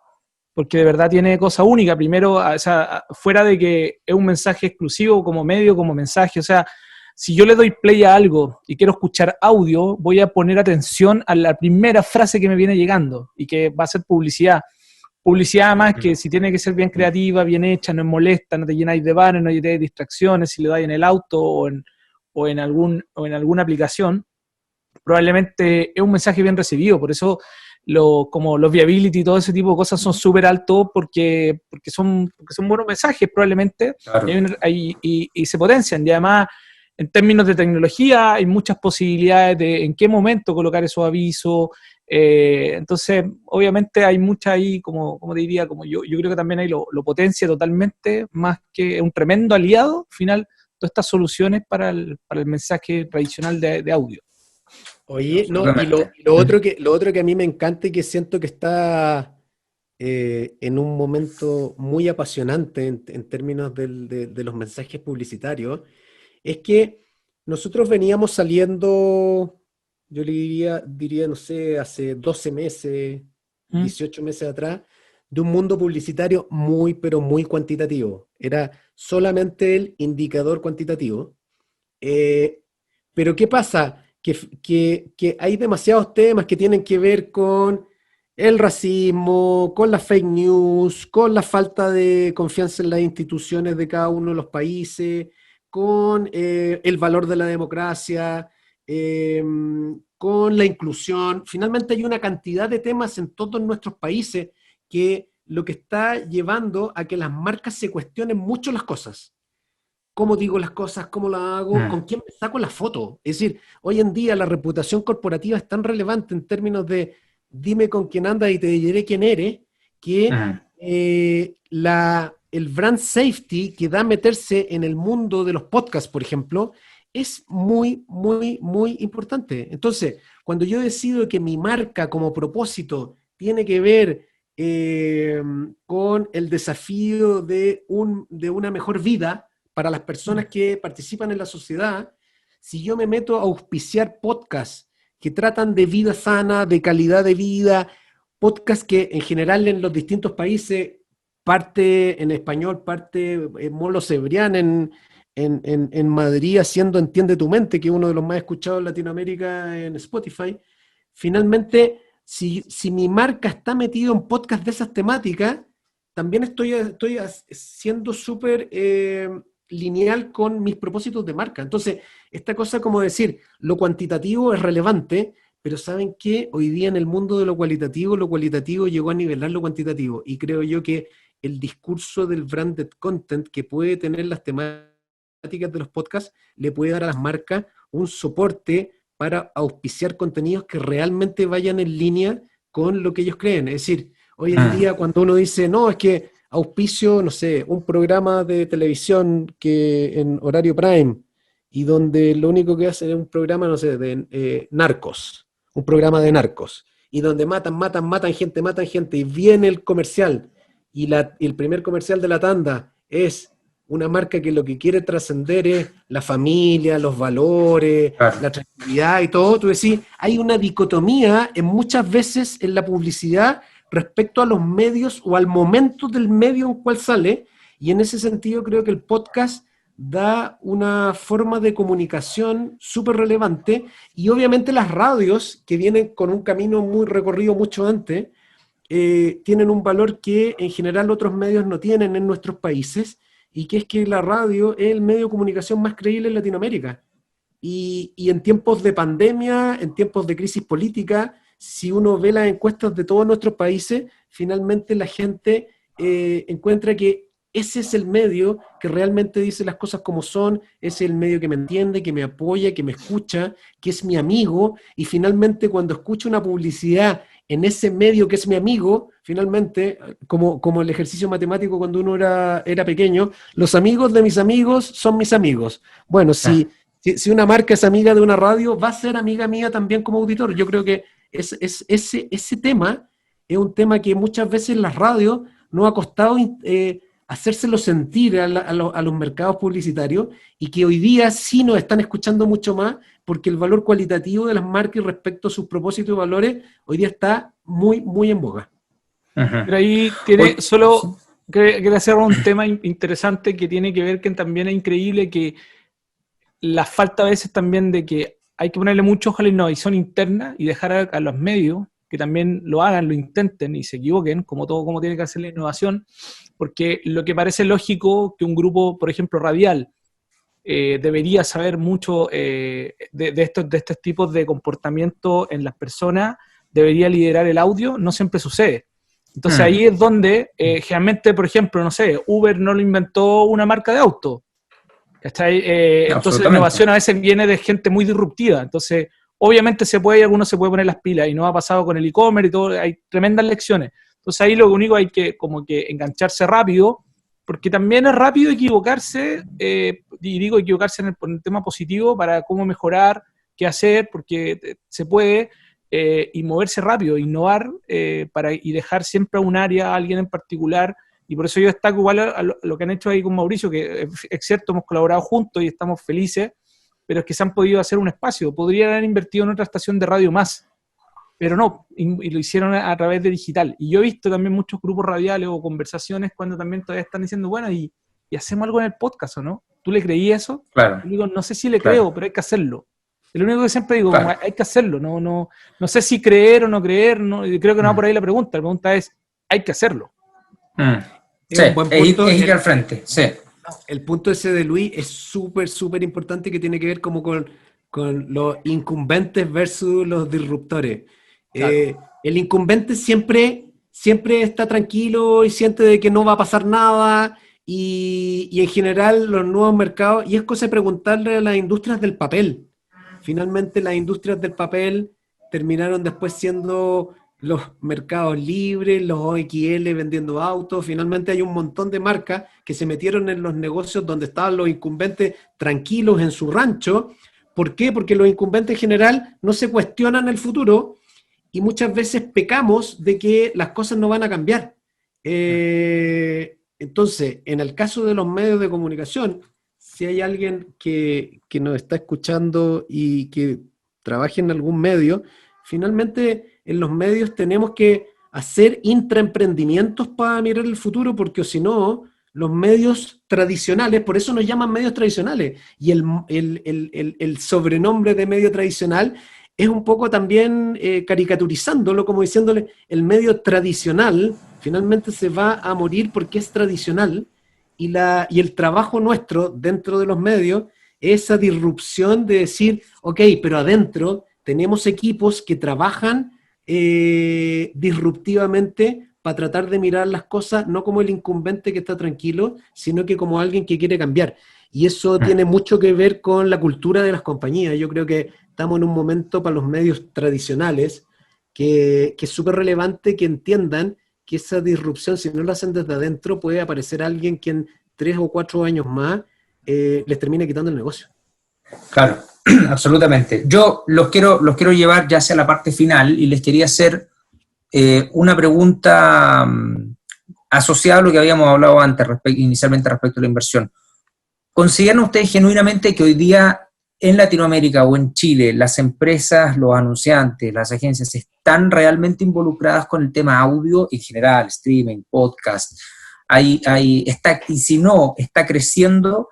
porque de verdad tiene cosa única. Primero, o sea, fuera de que es un mensaje exclusivo como medio, como mensaje, o sea, si yo le doy play a algo y quiero escuchar audio, voy a poner atención a la primera frase que me viene llegando y que va a ser publicidad. Publicidad además que si tiene que ser bien creativa, bien hecha, no es molesta, no te llenáis de banners, no hay distracciones, si le dais en el auto o en alguna aplicación, probablemente es un mensaje bien recibido. Por eso como los viability y todo ese tipo de cosas son súper altos, porque son buenos mensajes probablemente, claro. y se potencian. Y además, en términos de tecnología, hay muchas posibilidades de en qué momento colocar esos avisos. Entonces, obviamente hay mucha ahí, como te diría, como yo creo que también ahí lo potencia totalmente, más que un tremendo aliado, al final, todas estas soluciones para el mensaje tradicional de audio. Oye, no, y lo otro que a mí me encanta y que siento que está en un momento muy apasionante en términos de los mensajes publicitarios, es que nosotros veníamos saliendo, yo le diría, no sé, hace 12 meses, 18 meses atrás, de un mundo publicitario muy, pero muy cuantitativo. Era solamente el indicador cuantitativo. Pero ¿qué pasa? Que hay demasiados temas que tienen que ver con el racismo, con las fake news, con la falta de confianza en las instituciones de cada uno de los países, con el valor de la democracia, con la inclusión. Finalmente hay una cantidad de temas en todos nuestros países que lo que está llevando a que las marcas se cuestionen mucho las cosas. ¿Cómo digo las cosas? ¿Cómo las hago? ¿Con quién me saco la foto? Es decir, hoy en día la reputación corporativa es tan relevante en términos de dime con quién andas y te diré quién eres, que el brand safety que da meterse en el mundo de los podcasts, por ejemplo, es muy, muy, muy importante. Entonces, cuando yo decido que mi marca como propósito tiene que ver con el desafío de una mejor vida para las personas que participan en la sociedad, si yo me meto a auspiciar podcasts que tratan de vida sana, de calidad de vida, podcasts que en general en los distintos países, parte en español, parte Molo Cebrián en Madrid haciendo Entiende tu mente, que es uno de los más escuchados en Latinoamérica en Spotify. Finalmente, si mi marca está metida en podcasts de esas temáticas, también estoy siendo súper lineal con mis propósitos de marca. Entonces, esta cosa como decir, lo cuantitativo es relevante, pero ¿saben qué? Hoy día en el mundo de lo cualitativo llegó a nivelar lo cuantitativo, y creo yo que el discurso del branded content que puede tener las temáticas de los podcasts le puede dar a las marcas un soporte para auspiciar contenidos que realmente vayan en línea con lo que ellos creen. Es decir, hoy en día cuando uno dice, no, es que auspicio, no sé, un programa de televisión que en horario prime, y donde lo único que hacen es un programa, no sé, de narcos, un programa de narcos, y donde matan gente, y viene el comercial, y el primer comercial de la tanda es una marca que lo que quiere trascender es la familia, los valores, la tranquilidad y todo. Tú decís, hay una dicotomía muchas veces en la publicidad respecto a los medios o al momento del medio en cual sale, y en ese sentido creo que el podcast da una forma de comunicación súper relevante, y obviamente las radios, que vienen con un camino muy recorrido mucho antes, tienen un valor que en general otros medios no tienen en nuestros países, y que es que la radio es el medio de comunicación más creíble en Latinoamérica. y en tiempos de pandemia, en tiempos de crisis política, si uno ve las encuestas de todos nuestros países, finalmente la gente encuentra que ese es el medio que realmente dice las cosas como son, ese es el medio que me entiende, que me apoya, que me escucha, que es mi amigo, y finalmente cuando escucho una publicidad en ese medio que es mi amigo, finalmente, como el ejercicio matemático cuando uno era pequeño, los amigos de mis amigos son mis amigos. Bueno, si una marca es amiga de una radio, va a ser amiga mía también como auditor. Yo creo que ese tema es un tema que muchas veces las radios nos ha costado hacérselo sentir a los mercados publicitarios, y que hoy día sí nos están escuchando mucho más, porque el valor cualitativo de las marcas respecto a sus propósitos y valores hoy día está muy, muy en boga. Pero ahí tiene solo, quería hacer un tema interesante que tiene que ver que también es increíble que la falta a veces también de que hay que ponerle mucho ojo a la innovación interna y dejar a los medios que también lo hagan, lo intenten y se equivoquen, como todo, como tiene que hacer la innovación, porque lo que parece lógico que un grupo, por ejemplo, radial, debería saber mucho de estos tipos de comportamiento en las personas, debería liderar el audio, no siempre sucede. Entonces ahí es donde, generalmente, por ejemplo, no sé, Uber no lo inventó una marca de auto. Entonces la innovación a veces viene de gente muy disruptiva. Entonces, obviamente alguno se puede poner las pilas, y no ha pasado con el e-commerce y todo, hay tremendas lecciones. Entonces ahí lo único hay que como que engancharse rápido, porque también es rápido equivocarse, y digo equivocarse en el tema positivo para cómo mejorar, qué hacer, porque se puede, y moverse rápido, innovar, y dejar siempre a un área, a alguien en particular. Y por eso yo destaco igual a lo que han hecho ahí con Mauricio, que es cierto, hemos colaborado juntos y estamos felices, pero es que se han podido hacer un espacio. Podrían haber invertido en otra estación de radio más, pero no, y lo hicieron a través de digital. Y yo he visto también muchos grupos radiales o conversaciones cuando también todavía están diciendo, bueno, y hacemos algo en el podcast, ¿o no? ¿Tú le creí eso? Claro. Yo digo, no sé si le creo, pero hay que hacerlo. Es lo único que siempre digo, Claro. hay que hacerlo. No sé si creer o no creer, creo que no va por ahí la pregunta. La pregunta es, hay que hacerlo. Sí, un buen punto. es ir al frente, sí. El punto ese de Luis es súper, súper importante, que tiene que ver como con los incumbentes versus los disruptores. Claro. El incumbente siempre está tranquilo y siente de que no va a pasar nada, y en general los nuevos mercados, y es cosa de preguntarle a las industrias del papel. Finalmente las industrias del papel terminaron después siendo los mercados libres, los OXL vendiendo autos. Finalmente hay un montón de marcas que se metieron en los negocios donde estaban los incumbentes tranquilos en su rancho. ¿Por qué? Porque los incumbentes en general no se cuestionan el futuro, y muchas veces pecamos de que las cosas no van a cambiar. Entonces, en el caso de los medios de comunicación, si hay alguien que nos está escuchando y que trabaje en algún medio, finalmente en los medios tenemos que hacer intraemprendimientos para mirar el futuro, porque si no, los medios tradicionales, por eso nos llaman medios tradicionales, y el sobrenombre de medio tradicional es un poco también caricaturizándolo, como diciéndole, el medio tradicional finalmente se va a morir porque es tradicional, y el trabajo nuestro dentro de los medios es esa disrupción de decir, ok, pero adentro tenemos equipos que trabajan disruptivamente para tratar de mirar las cosas no como el incumbente que está tranquilo, sino que como alguien que quiere cambiar. Y eso tiene mucho que ver con la cultura de las compañías. Yo creo que estamos en un momento para los medios tradicionales que es súper relevante que entiendan que esa disrupción, si no lo hacen desde adentro, puede aparecer alguien que en 3 o 4 años más les termine quitando el negocio. Claro, absolutamente. Yo los quiero llevar ya hacia la parte final, y les quería hacer una pregunta asociada a lo que habíamos hablado antes, inicialmente respecto a la inversión. ¿Consideran ustedes genuinamente que hoy día en Latinoamérica o en Chile y empresas, los anunciantes, las agencias están realmente involucradas con el tema audio en general, streaming, podcast? Y si no, está creciendo.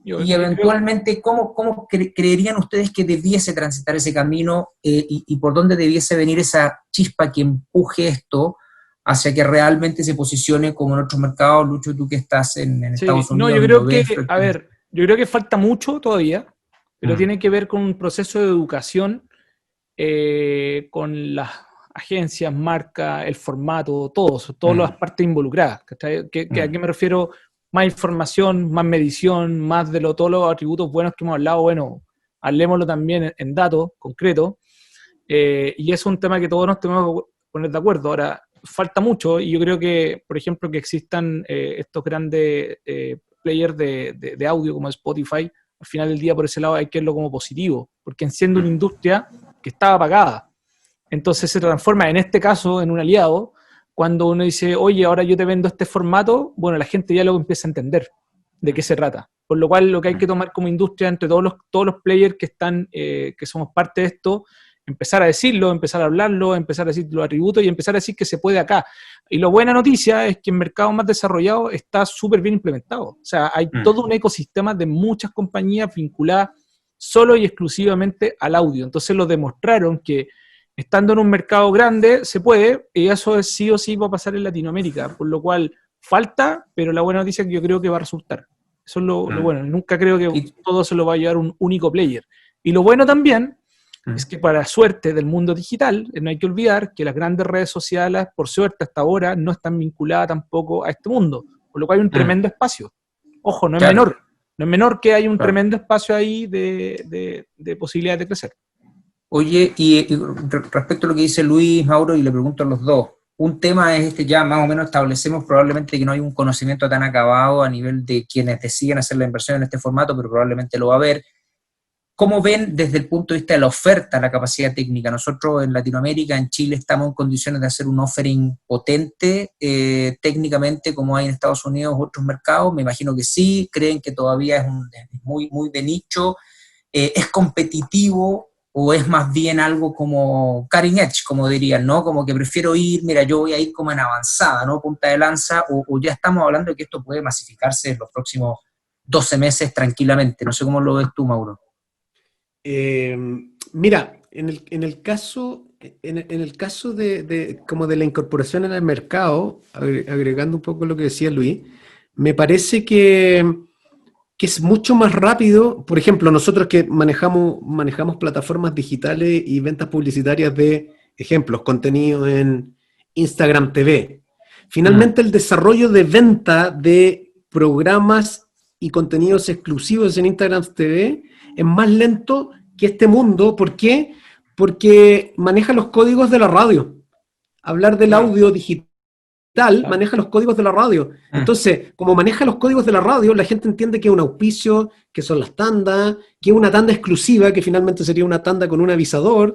Y eventualmente, ¿cómo creerían ustedes que debiese transitar ese camino y por dónde debiese venir esa chispa que empuje esto hacia que realmente se posicione como en otros mercados? Lucho, tú que estás en Estados Unidos. No, yo creo que falta mucho todavía. pero tiene que ver con un proceso de educación con las agencias, marcas, el formato, todas las partes involucradas. ¿A qué me refiero? Más información, más medición, más de todos los atributos buenos que hemos hablado, bueno, hablemoslo también en datos concretos, y es un tema que todos nos tenemos que poner de acuerdo. Ahora, falta mucho, y yo creo que, por ejemplo, que existan estos grandes players de audio como Spotify, al final del día por ese lado hay que verlo como positivo, porque enciende una industria que estaba apagada. Entonces se transforma, en este caso, en un aliado. Cuando uno dice, oye, ahora yo te vendo este formato, bueno, la gente ya luego empieza a entender de qué se trata. Por lo cual, lo que hay que tomar como industria entre todos los players que están, que somos parte de esto, empezar a decirlo, empezar a hablarlo, empezar a decir los atributos y empezar a decir que se puede acá. Y la buena noticia es que en mercados más desarrollados está súper bien implementado. O sea, hay todo un ecosistema de muchas compañías vinculadas solo y exclusivamente al audio. Entonces lo demostraron que estando en un mercado grande se puede, y eso es sí o sí va a pasar en Latinoamérica, por lo cual falta, pero la buena noticia es que yo creo que va a resultar. Eso es lo bueno. Nunca creo que todo se lo va a llevar un único player. Y lo bueno también es que para suerte del mundo digital, no hay que olvidar que las grandes redes sociales, por suerte hasta ahora, no están vinculadas tampoco a este mundo, por lo cual hay un tremendo espacio. Ojo, no es menor. No es menor que hay un tremendo espacio ahí de posibilidades de crecer. Oye, y respecto a lo que dice Luis, Mauro, y le pregunto a los dos, un tema es ya más o menos establecemos probablemente que no hay un conocimiento tan acabado a nivel de quienes deciden hacer la inversión en este formato, pero probablemente lo va a haber. ¿Cómo ven desde el punto de vista de la oferta, la capacidad técnica? Nosotros en Latinoamérica, en Chile, estamos en condiciones de hacer un offering potente técnicamente como hay en Estados Unidos u otros mercados. Me imagino que sí, creen que todavía es muy, muy de nicho. ¿Es competitivo o es más bien algo como cutting edge, como dirían, ¿no? Como que prefiero mira, yo voy a ir como en avanzada, ¿no? Punta de lanza, o ya estamos hablando de que esto puede masificarse en los próximos 12 meses tranquilamente. No sé cómo lo ves tú, Mauro. Mira, en el caso de como de la incorporación en el mercado, agregando un poco lo que decía Luis, me parece que es mucho más rápido. Por ejemplo, nosotros que manejamos plataformas digitales y ventas publicitarias de ejemplos, contenido en Instagram TV. Finalmente, el desarrollo de venta de programas y contenidos exclusivos en Instagram TV es más lento que este mundo. ¿Por qué? Porque maneja los códigos de la radio. Hablar del audio digital maneja los códigos de la radio. Entonces, como maneja los códigos de la radio, la gente entiende que es un auspicio, que son las tandas, que es una tanda exclusiva, que finalmente sería una tanda con un avisador,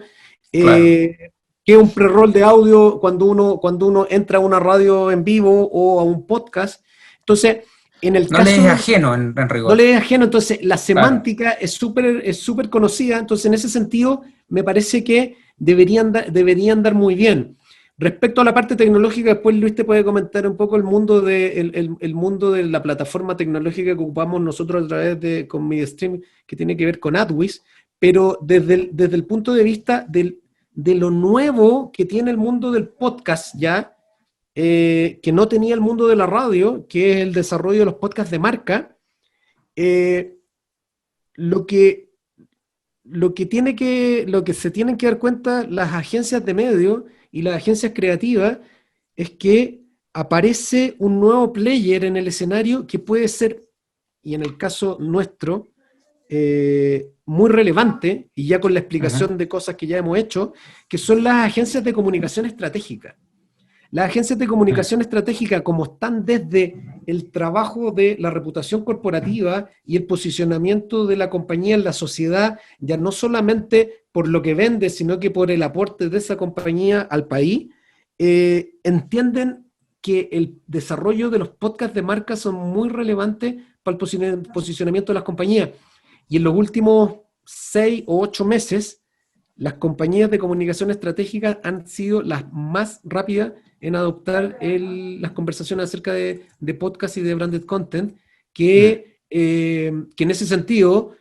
que es un pre-roll de audio cuando uno entra a una radio en vivo o a un podcast. Entonces, en el caso, le es ajeno en rigor. No le es ajeno, entonces la semántica es súper conocida. Entonces, en ese sentido, me parece que deberían dar muy bien. Respecto a la parte tecnológica, después Luis te puede comentar un poco el mundo de la plataforma tecnológica que ocupamos nosotros a través con MediaStream, que tiene que ver con AdWiz, pero desde el punto de vista de lo nuevo que tiene el mundo del podcast ya, que no tenía el mundo de la radio, que es el desarrollo de los podcasts de marca, lo que se tienen que dar cuenta las agencias de medios y las agencias creativas es que aparece un nuevo player en el escenario que puede ser, y en el caso nuestro, muy relevante, y ya con la explicación de cosas que ya hemos hecho, que son las agencias de comunicación estratégica. Las agencias de comunicación estratégica, como están desde el trabajo de la reputación corporativa y el posicionamiento de la compañía en la sociedad, ya no solamente por lo que vende, sino que por el aporte de esa compañía al país, entienden que el desarrollo de los podcasts de marca son muy relevantes para el posicionamiento de las compañías. Y en los últimos 6 o 8 meses, las compañías de comunicación estratégica han sido las más rápidas en adoptar las conversaciones acerca de podcast y de branded content, que en ese sentido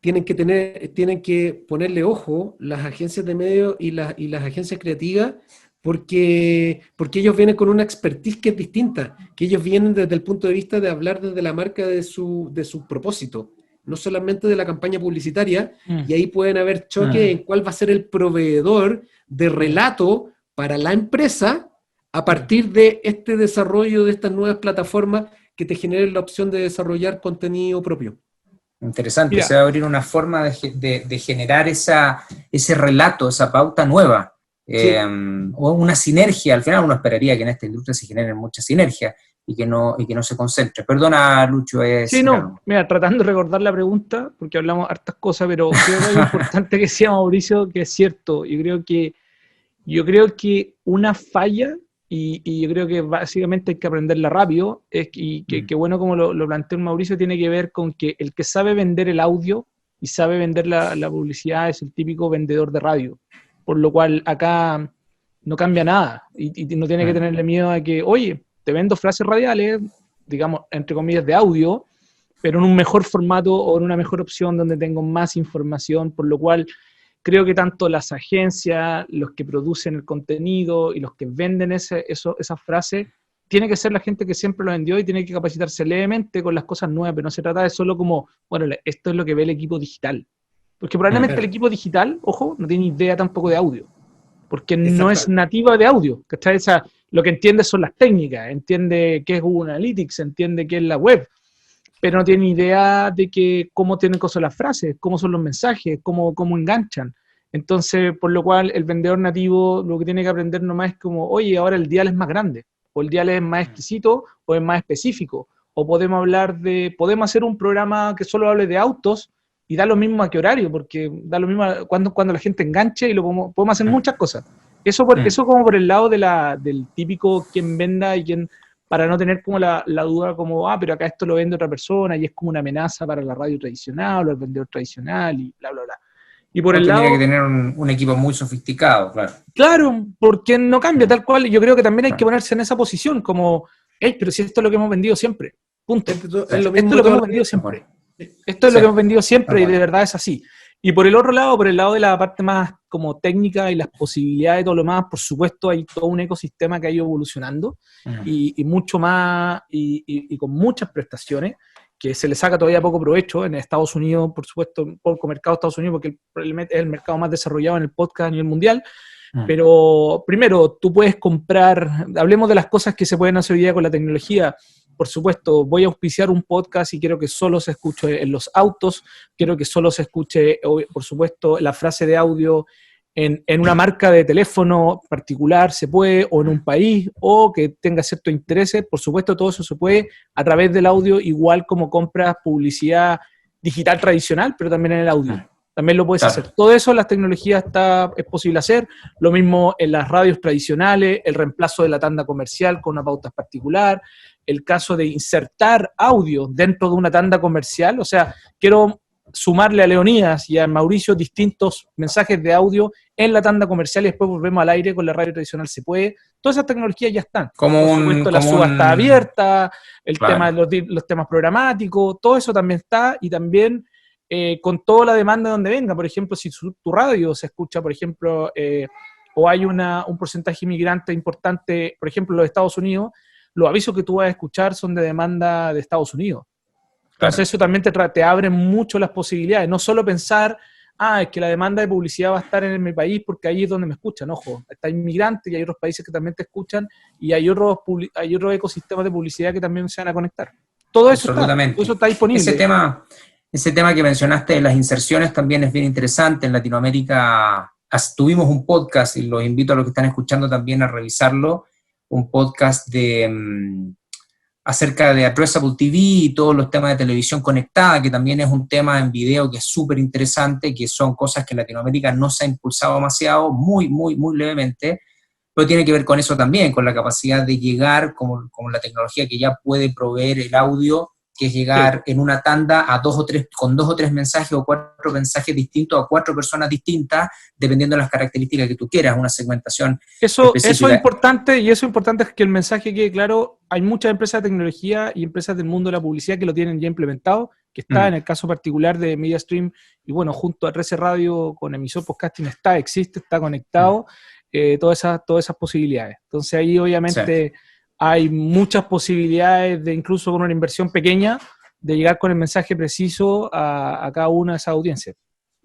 tienen que ponerle ojo las agencias de medios y las agencias creativas, porque ellos vienen con una expertise que es distinta, que ellos vienen desde el punto de vista de hablar desde la marca de su propósito. no solamente de la campaña publicitaria, y ahí pueden haber choques en cuál va a ser el proveedor de relato para la empresa a partir de este desarrollo de estas nuevas plataformas que te generen la opción de desarrollar contenido propio. Interesante, Mira. se va a abrir una forma de generar ese relato, esa pauta nueva, o una sinergia. Al final uno esperaría que en esta industria se generen muchas sinergias y que no se concentre. Perdona, Lucho. Sí, no, mira, tratando de recordar la pregunta, porque hablamos hartas cosas, pero creo que es importante que sea Mauricio, que es cierto. Yo creo que una falla, y yo creo que básicamente hay que aprenderla rápido, y que bueno como lo planteó Mauricio, tiene que ver con que el que sabe vender el audio y sabe vender la publicidad es el típico vendedor de radio, por lo cual acá no cambia nada, y no tiene que tenerle miedo a que, oye, te vendo frases radiales, digamos, entre comillas, de audio, pero en un mejor formato o en una mejor opción donde tengo más información, por lo cual creo que tanto las agencias, los que producen el contenido y los que venden esas frases, tiene que ser la gente que siempre lo vendió y tiene que capacitarse levemente con las cosas nuevas, pero no se trata de solo como, bueno, esto es lo que ve el equipo digital. Porque probablemente el equipo digital, ojo, no tiene idea tampoco de audio, porque no es nativa de audio, ¿cachai? O sea, lo que entiende son las técnicas, entiende qué es Google Analytics, entiende qué es la web, pero no tiene idea de cómo tienen cosas las frases, cómo son los mensajes, cómo enganchan. Entonces, por lo cual, el vendedor nativo lo que tiene que aprender nomás es como, oye, ahora el dial es más grande, o el dial es más exquisito, o es más específico, o podemos hacer un programa que solo hable de autos, y da lo mismo a qué horario, porque da lo mismo cuando la gente enganche, y podemos hacer muchas cosas. Eso como por el lado del típico quien venda y quien, para no tener como la duda como, pero acá esto lo vende otra persona y es como una amenaza para la radio tradicional o el vendedor tradicional y bla, bla, bla. Y por el lado... Tendría que tener un equipo muy sofisticado, claro. Claro, porque no cambia tal cual. Yo creo que también hay que ponerse en esa posición como, pero si esto es lo que hemos vendido siempre, punto. Esto es lo que hemos vendido siempre. Esto es lo que hemos vendido siempre y de verdad es así. Y por el otro lado, por el lado de la parte más como técnica y las posibilidades y todo lo más, por supuesto hay todo un ecosistema que ha ido evolucionando y mucho más y con muchas prestaciones que se le saca todavía poco provecho en Estados Unidos, por supuesto, poco mercado de Estados Unidos porque probablemente es el mercado más desarrollado en el podcast a nivel mundial. Pero primero, tú puedes comprar, hablemos de las cosas que se pueden hacer hoy día con la tecnología. Por supuesto, voy a auspiciar un podcast y quiero que solo se escuche en los autos, quiero que solo se escuche, por supuesto, la frase de audio en una marca de teléfono particular, se puede, o en un país, o que tenga ciertos intereses, por supuesto, todo eso se puede a través del audio, igual como compras publicidad digital tradicional, pero también en el audio. También lo puedes hacer. Todo eso las tecnologías es posible hacer. Lo mismo en las radios tradicionales, el reemplazo de la tanda comercial con una pauta particular, el caso de insertar audio dentro de una tanda comercial. O sea, quiero sumarle a Leonidas y a Mauricio distintos mensajes de audio en la tanda comercial y después volvemos al aire con la radio tradicional. Se puede. Todas esas tecnologías ya están. Por supuesto, la subasta abierta, el tema de los temas programáticos, todo eso también está y también... con toda la demanda de donde venga. Por ejemplo, si tu radio se escucha, por ejemplo, o hay un porcentaje inmigrante importante, por ejemplo, en los Estados Unidos, los avisos que tú vas a escuchar son de demanda de Estados Unidos. Entonces eso también te abre mucho las posibilidades. No solo pensar, es que la demanda de publicidad va a estar en mi país porque ahí es donde me escuchan. Ojo, está inmigrante y hay otros países que también te escuchan y hay otros ecosistemas de publicidad que también se van a conectar. Todo eso está disponible. Ese tema que mencionaste de las inserciones también es bien interesante. En Latinoamérica tuvimos un podcast, y los invito a los que están escuchando también a revisarlo, un podcast acerca de Addressable TV y todos los temas de televisión conectada, que también es un tema en video que es súper interesante, que son cosas que en Latinoamérica no se ha impulsado demasiado, muy, muy, muy levemente, pero tiene que ver con eso también, con la capacidad de llegar, como la tecnología que ya puede proveer el audio, que es llegar en una tanda con dos o tres mensajes o 4 mensajes distintos a 4 personas distintas, dependiendo de las características que tú quieras, una segmentación Eso es importante, y eso es importante es que el mensaje quede claro. Hay muchas empresas de tecnología y empresas del mundo de la publicidad que lo tienen ya implementado, que está en el caso particular de MediaStream, y bueno, junto a 13 Radio con emisor podcasting existe, está conectado, todas esas posibilidades. Entonces ahí obviamente... hay muchas posibilidades de incluso con una inversión pequeña de llegar con el mensaje preciso a cada una de esas audiencias.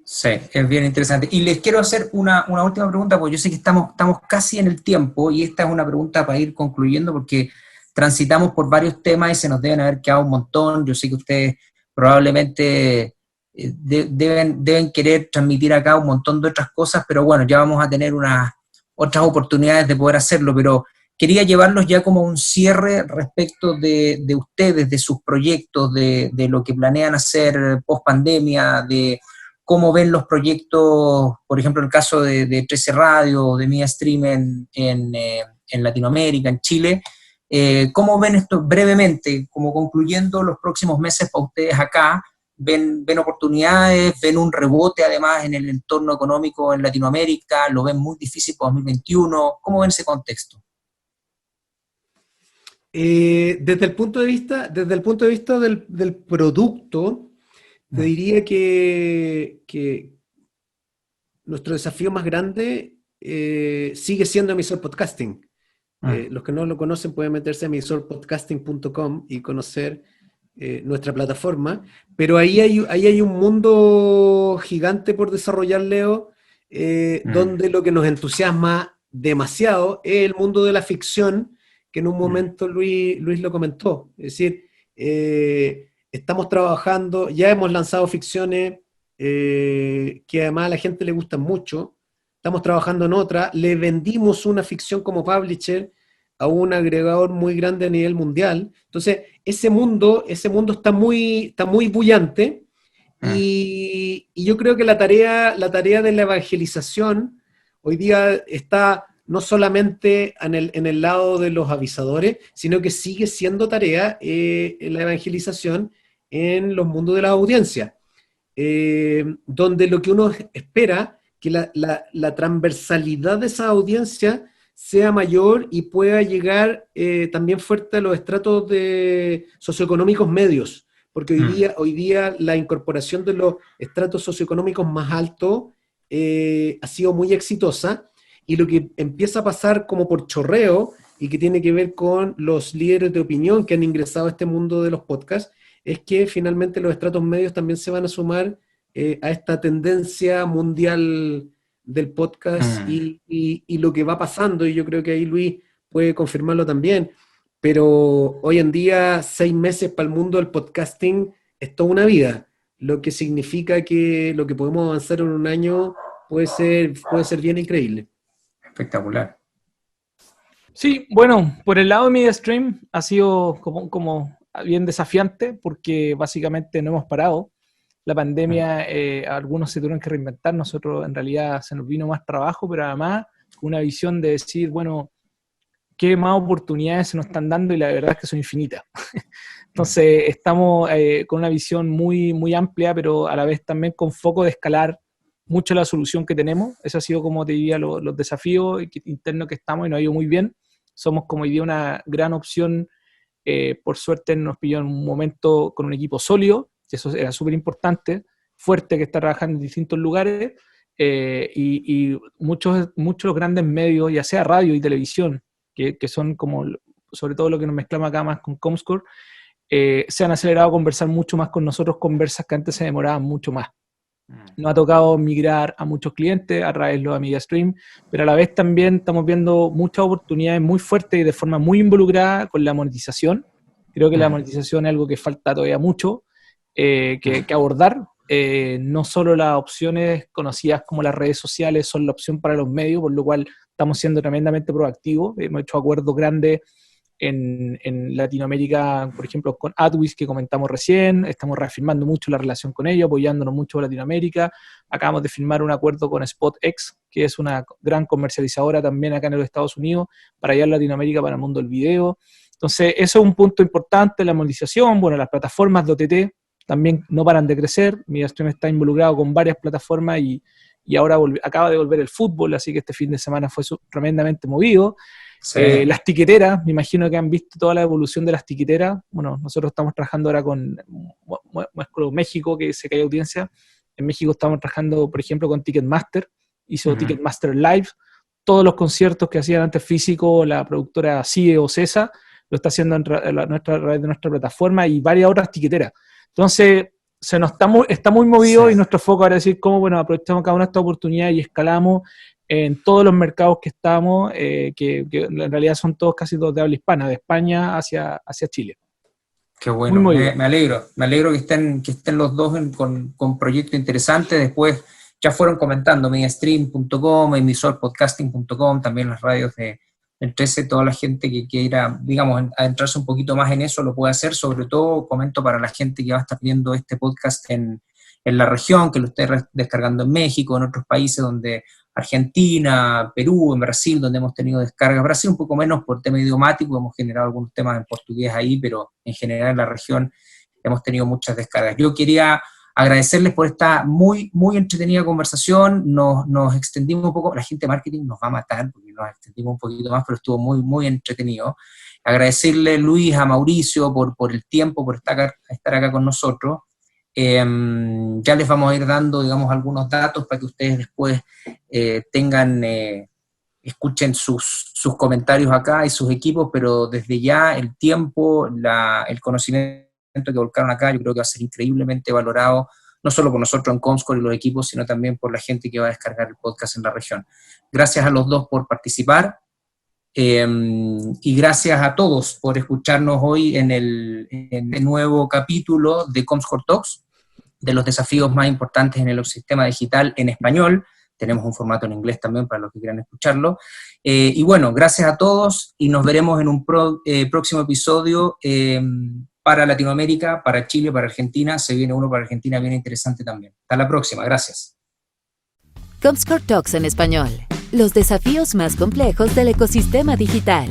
Sí, es bien interesante. Y les quiero hacer una última pregunta, porque yo sé que estamos casi en el tiempo, y esta es una pregunta para ir concluyendo, porque transitamos por varios temas y se nos deben haber quedado un montón. Yo sé que ustedes probablemente deben querer transmitir acá un montón de otras cosas, pero bueno, ya vamos a tener otras oportunidades de poder hacerlo, pero quería llevarlos ya como un cierre respecto de ustedes, de sus proyectos, de lo que planean hacer post pandemia, de cómo ven los proyectos, por ejemplo, el caso de 13 Radio, de Media Stream en Latinoamérica, en Chile. ¿Cómo ven esto brevemente, como concluyendo los próximos meses para ustedes acá? ¿Ven oportunidades? ¿Ven un rebote además en el entorno económico en Latinoamérica? ¿Lo ven muy difícil para 2021? ¿Cómo ven ese contexto? Desde el punto de vista del producto, te diría que nuestro desafío más grande sigue siendo Emisor Podcasting. Los que no lo conocen pueden meterse a emisorpodcasting.com y conocer nuestra plataforma, pero ahí hay un mundo gigante por desarrollar, Leo, donde lo que nos entusiasma demasiado es el mundo de la ficción, que en un momento Luis lo comentó. Es decir, estamos trabajando, ya hemos lanzado ficciones que además a la gente le gustan mucho, estamos trabajando en otra, le vendimos una ficción como publisher a un agregador muy grande a nivel mundial. Entonces, ese mundo está muy bullante, y yo creo que la tarea de la evangelización hoy día está no solamente en el lado de los avisadores, sino que sigue siendo tarea la evangelización en los mundos de la audiencia, donde lo que uno espera que la transversalidad de esa audiencia sea mayor y pueda llegar también fuerte a los estratos socioeconómicos medios, porque hoy día la incorporación de los estratos socioeconómicos más altos ha sido muy exitosa, y lo que empieza a pasar como por chorreo, y que tiene que ver con los líderes de opinión que han ingresado a este mundo de los podcasts, es que finalmente los estratos medios también se van a sumar a esta tendencia mundial del podcast y lo que va pasando, y yo creo que ahí Luis puede confirmarlo también, pero hoy en día 6 meses para el mundo del podcasting es toda una vida, lo que significa que lo que podemos avanzar en un año puede ser bien increíble. Espectacular. Sí, bueno, por el lado de Media Stream ha sido como bien desafiante, porque básicamente no hemos parado. La pandemia, algunos se tuvieron que reinventar, nosotros en realidad se nos vino más trabajo, pero además una visión de decir, bueno, ¿qué más oportunidades se nos están dando? Y la verdad es que son infinitas. Entonces estamos con una visión muy, muy amplia, pero a la vez también con foco de escalar mucho la solución que tenemos. Eso ha sido, como te diría, los desafíos internos que estamos, y nos ha ido muy bien. Somos, como hoy día, una gran opción. Por suerte nos pilló en un momento con un equipo sólido, que eso era súper importante, fuerte, que está trabajando en distintos lugares, y muchos los grandes medios, ya sea radio y televisión, que son como, sobre todo lo que nos mezclamos acá más con Comscore, se han acelerado a conversar mucho más con nosotros, conversas que antes se demoraban mucho más. Nos ha tocado migrar a muchos clientes a través de los Media Stream, pero a la vez también estamos viendo muchas oportunidades muy fuertes y de forma muy involucrada con la monetización. Creo que la monetización es algo que falta todavía mucho que abordar. No solo las opciones conocidas como las redes sociales son la opción para los medios, por lo cual estamos siendo tremendamente proactivos. Hemos hecho acuerdos grandes en Latinoamérica, por ejemplo, con AdWiz, que comentamos recién. Estamos reafirmando mucho la relación con ellos, apoyándonos mucho en Latinoamérica. Acabamos de firmar un acuerdo con SpotX, que es una gran comercializadora también acá en los Estados Unidos, para allá en Latinoamérica, para el mundo del video. Entonces, eso es un punto importante, la monetización. Bueno, las plataformas de OTT también no paran de crecer. MediaStream está involucrado con varias plataformas y ahora acaba de volver el fútbol, así que este fin de semana fue tremendamente movido. Sí. Las tiqueteras, me imagino que han visto toda la evolución de las tiqueteras. Bueno, nosotros estamos trabajando ahora con México, que se cae audiencia. En México estamos trabajando, por ejemplo, con Ticketmaster. Hizo Ticketmaster Live. Todos los conciertos que hacían antes físico, la productora CIE o CESA, lo está haciendo a través de nuestra plataforma, y varias otras tiqueteras. Entonces, está muy movido Sí. y nuestro foco ahora es decir cómo, bueno, aprovechamos cada una de estas oportunidades y escalamos en todos los mercados que estamos, que en realidad son todos casi todos de habla hispana, de España hacia Chile. Qué bueno, Muy movido. me alegro que estén los dos con proyectos interesantes. Después ya fueron comentando mediastream.com, emisorpodcasting.com, también las radios del 13, toda la gente que quiera, digamos, adentrarse un poquito más en eso lo puede hacer. Sobre todo comento para la gente que va a estar viendo este podcast en la región, que lo esté descargando en México, en otros países donde Argentina, Perú, en Brasil, donde hemos tenido descargas. Brasil un poco menos por tema idiomático, hemos generado algunos temas en portugués ahí, pero en general en la región hemos tenido muchas descargas. Yo quería agradecerles por esta muy, muy entretenida conversación. Nos extendimos un poco, la gente de marketing nos va a matar porque nos extendimos un poquito más, pero estuvo muy, muy entretenido. Agradecerle, Luis, a Mauricio por el tiempo, por estar acá con nosotros. Ya les vamos a ir dando, digamos, algunos datos para que ustedes después escuchen sus comentarios acá y sus equipos, pero desde ya el tiempo, el conocimiento que volcaron acá, yo creo que va a ser increíblemente valorado, no solo por nosotros en Comscore y los equipos, sino también por la gente que va a descargar el podcast en la región. Gracias a los dos por participar. Y gracias a todos por escucharnos hoy en el nuevo capítulo de Comscore Talks, de los desafíos más importantes en el ecosistema digital en español. Tenemos un formato en inglés también para los que quieran escucharlo. Y bueno, gracias a todos y nos veremos en un próximo episodio para Latinoamérica, para Chile, para Argentina. Se viene uno para Argentina bien interesante también. Hasta la próxima, gracias. Comscore Talks en español. Los desafíos más complejos del ecosistema digital.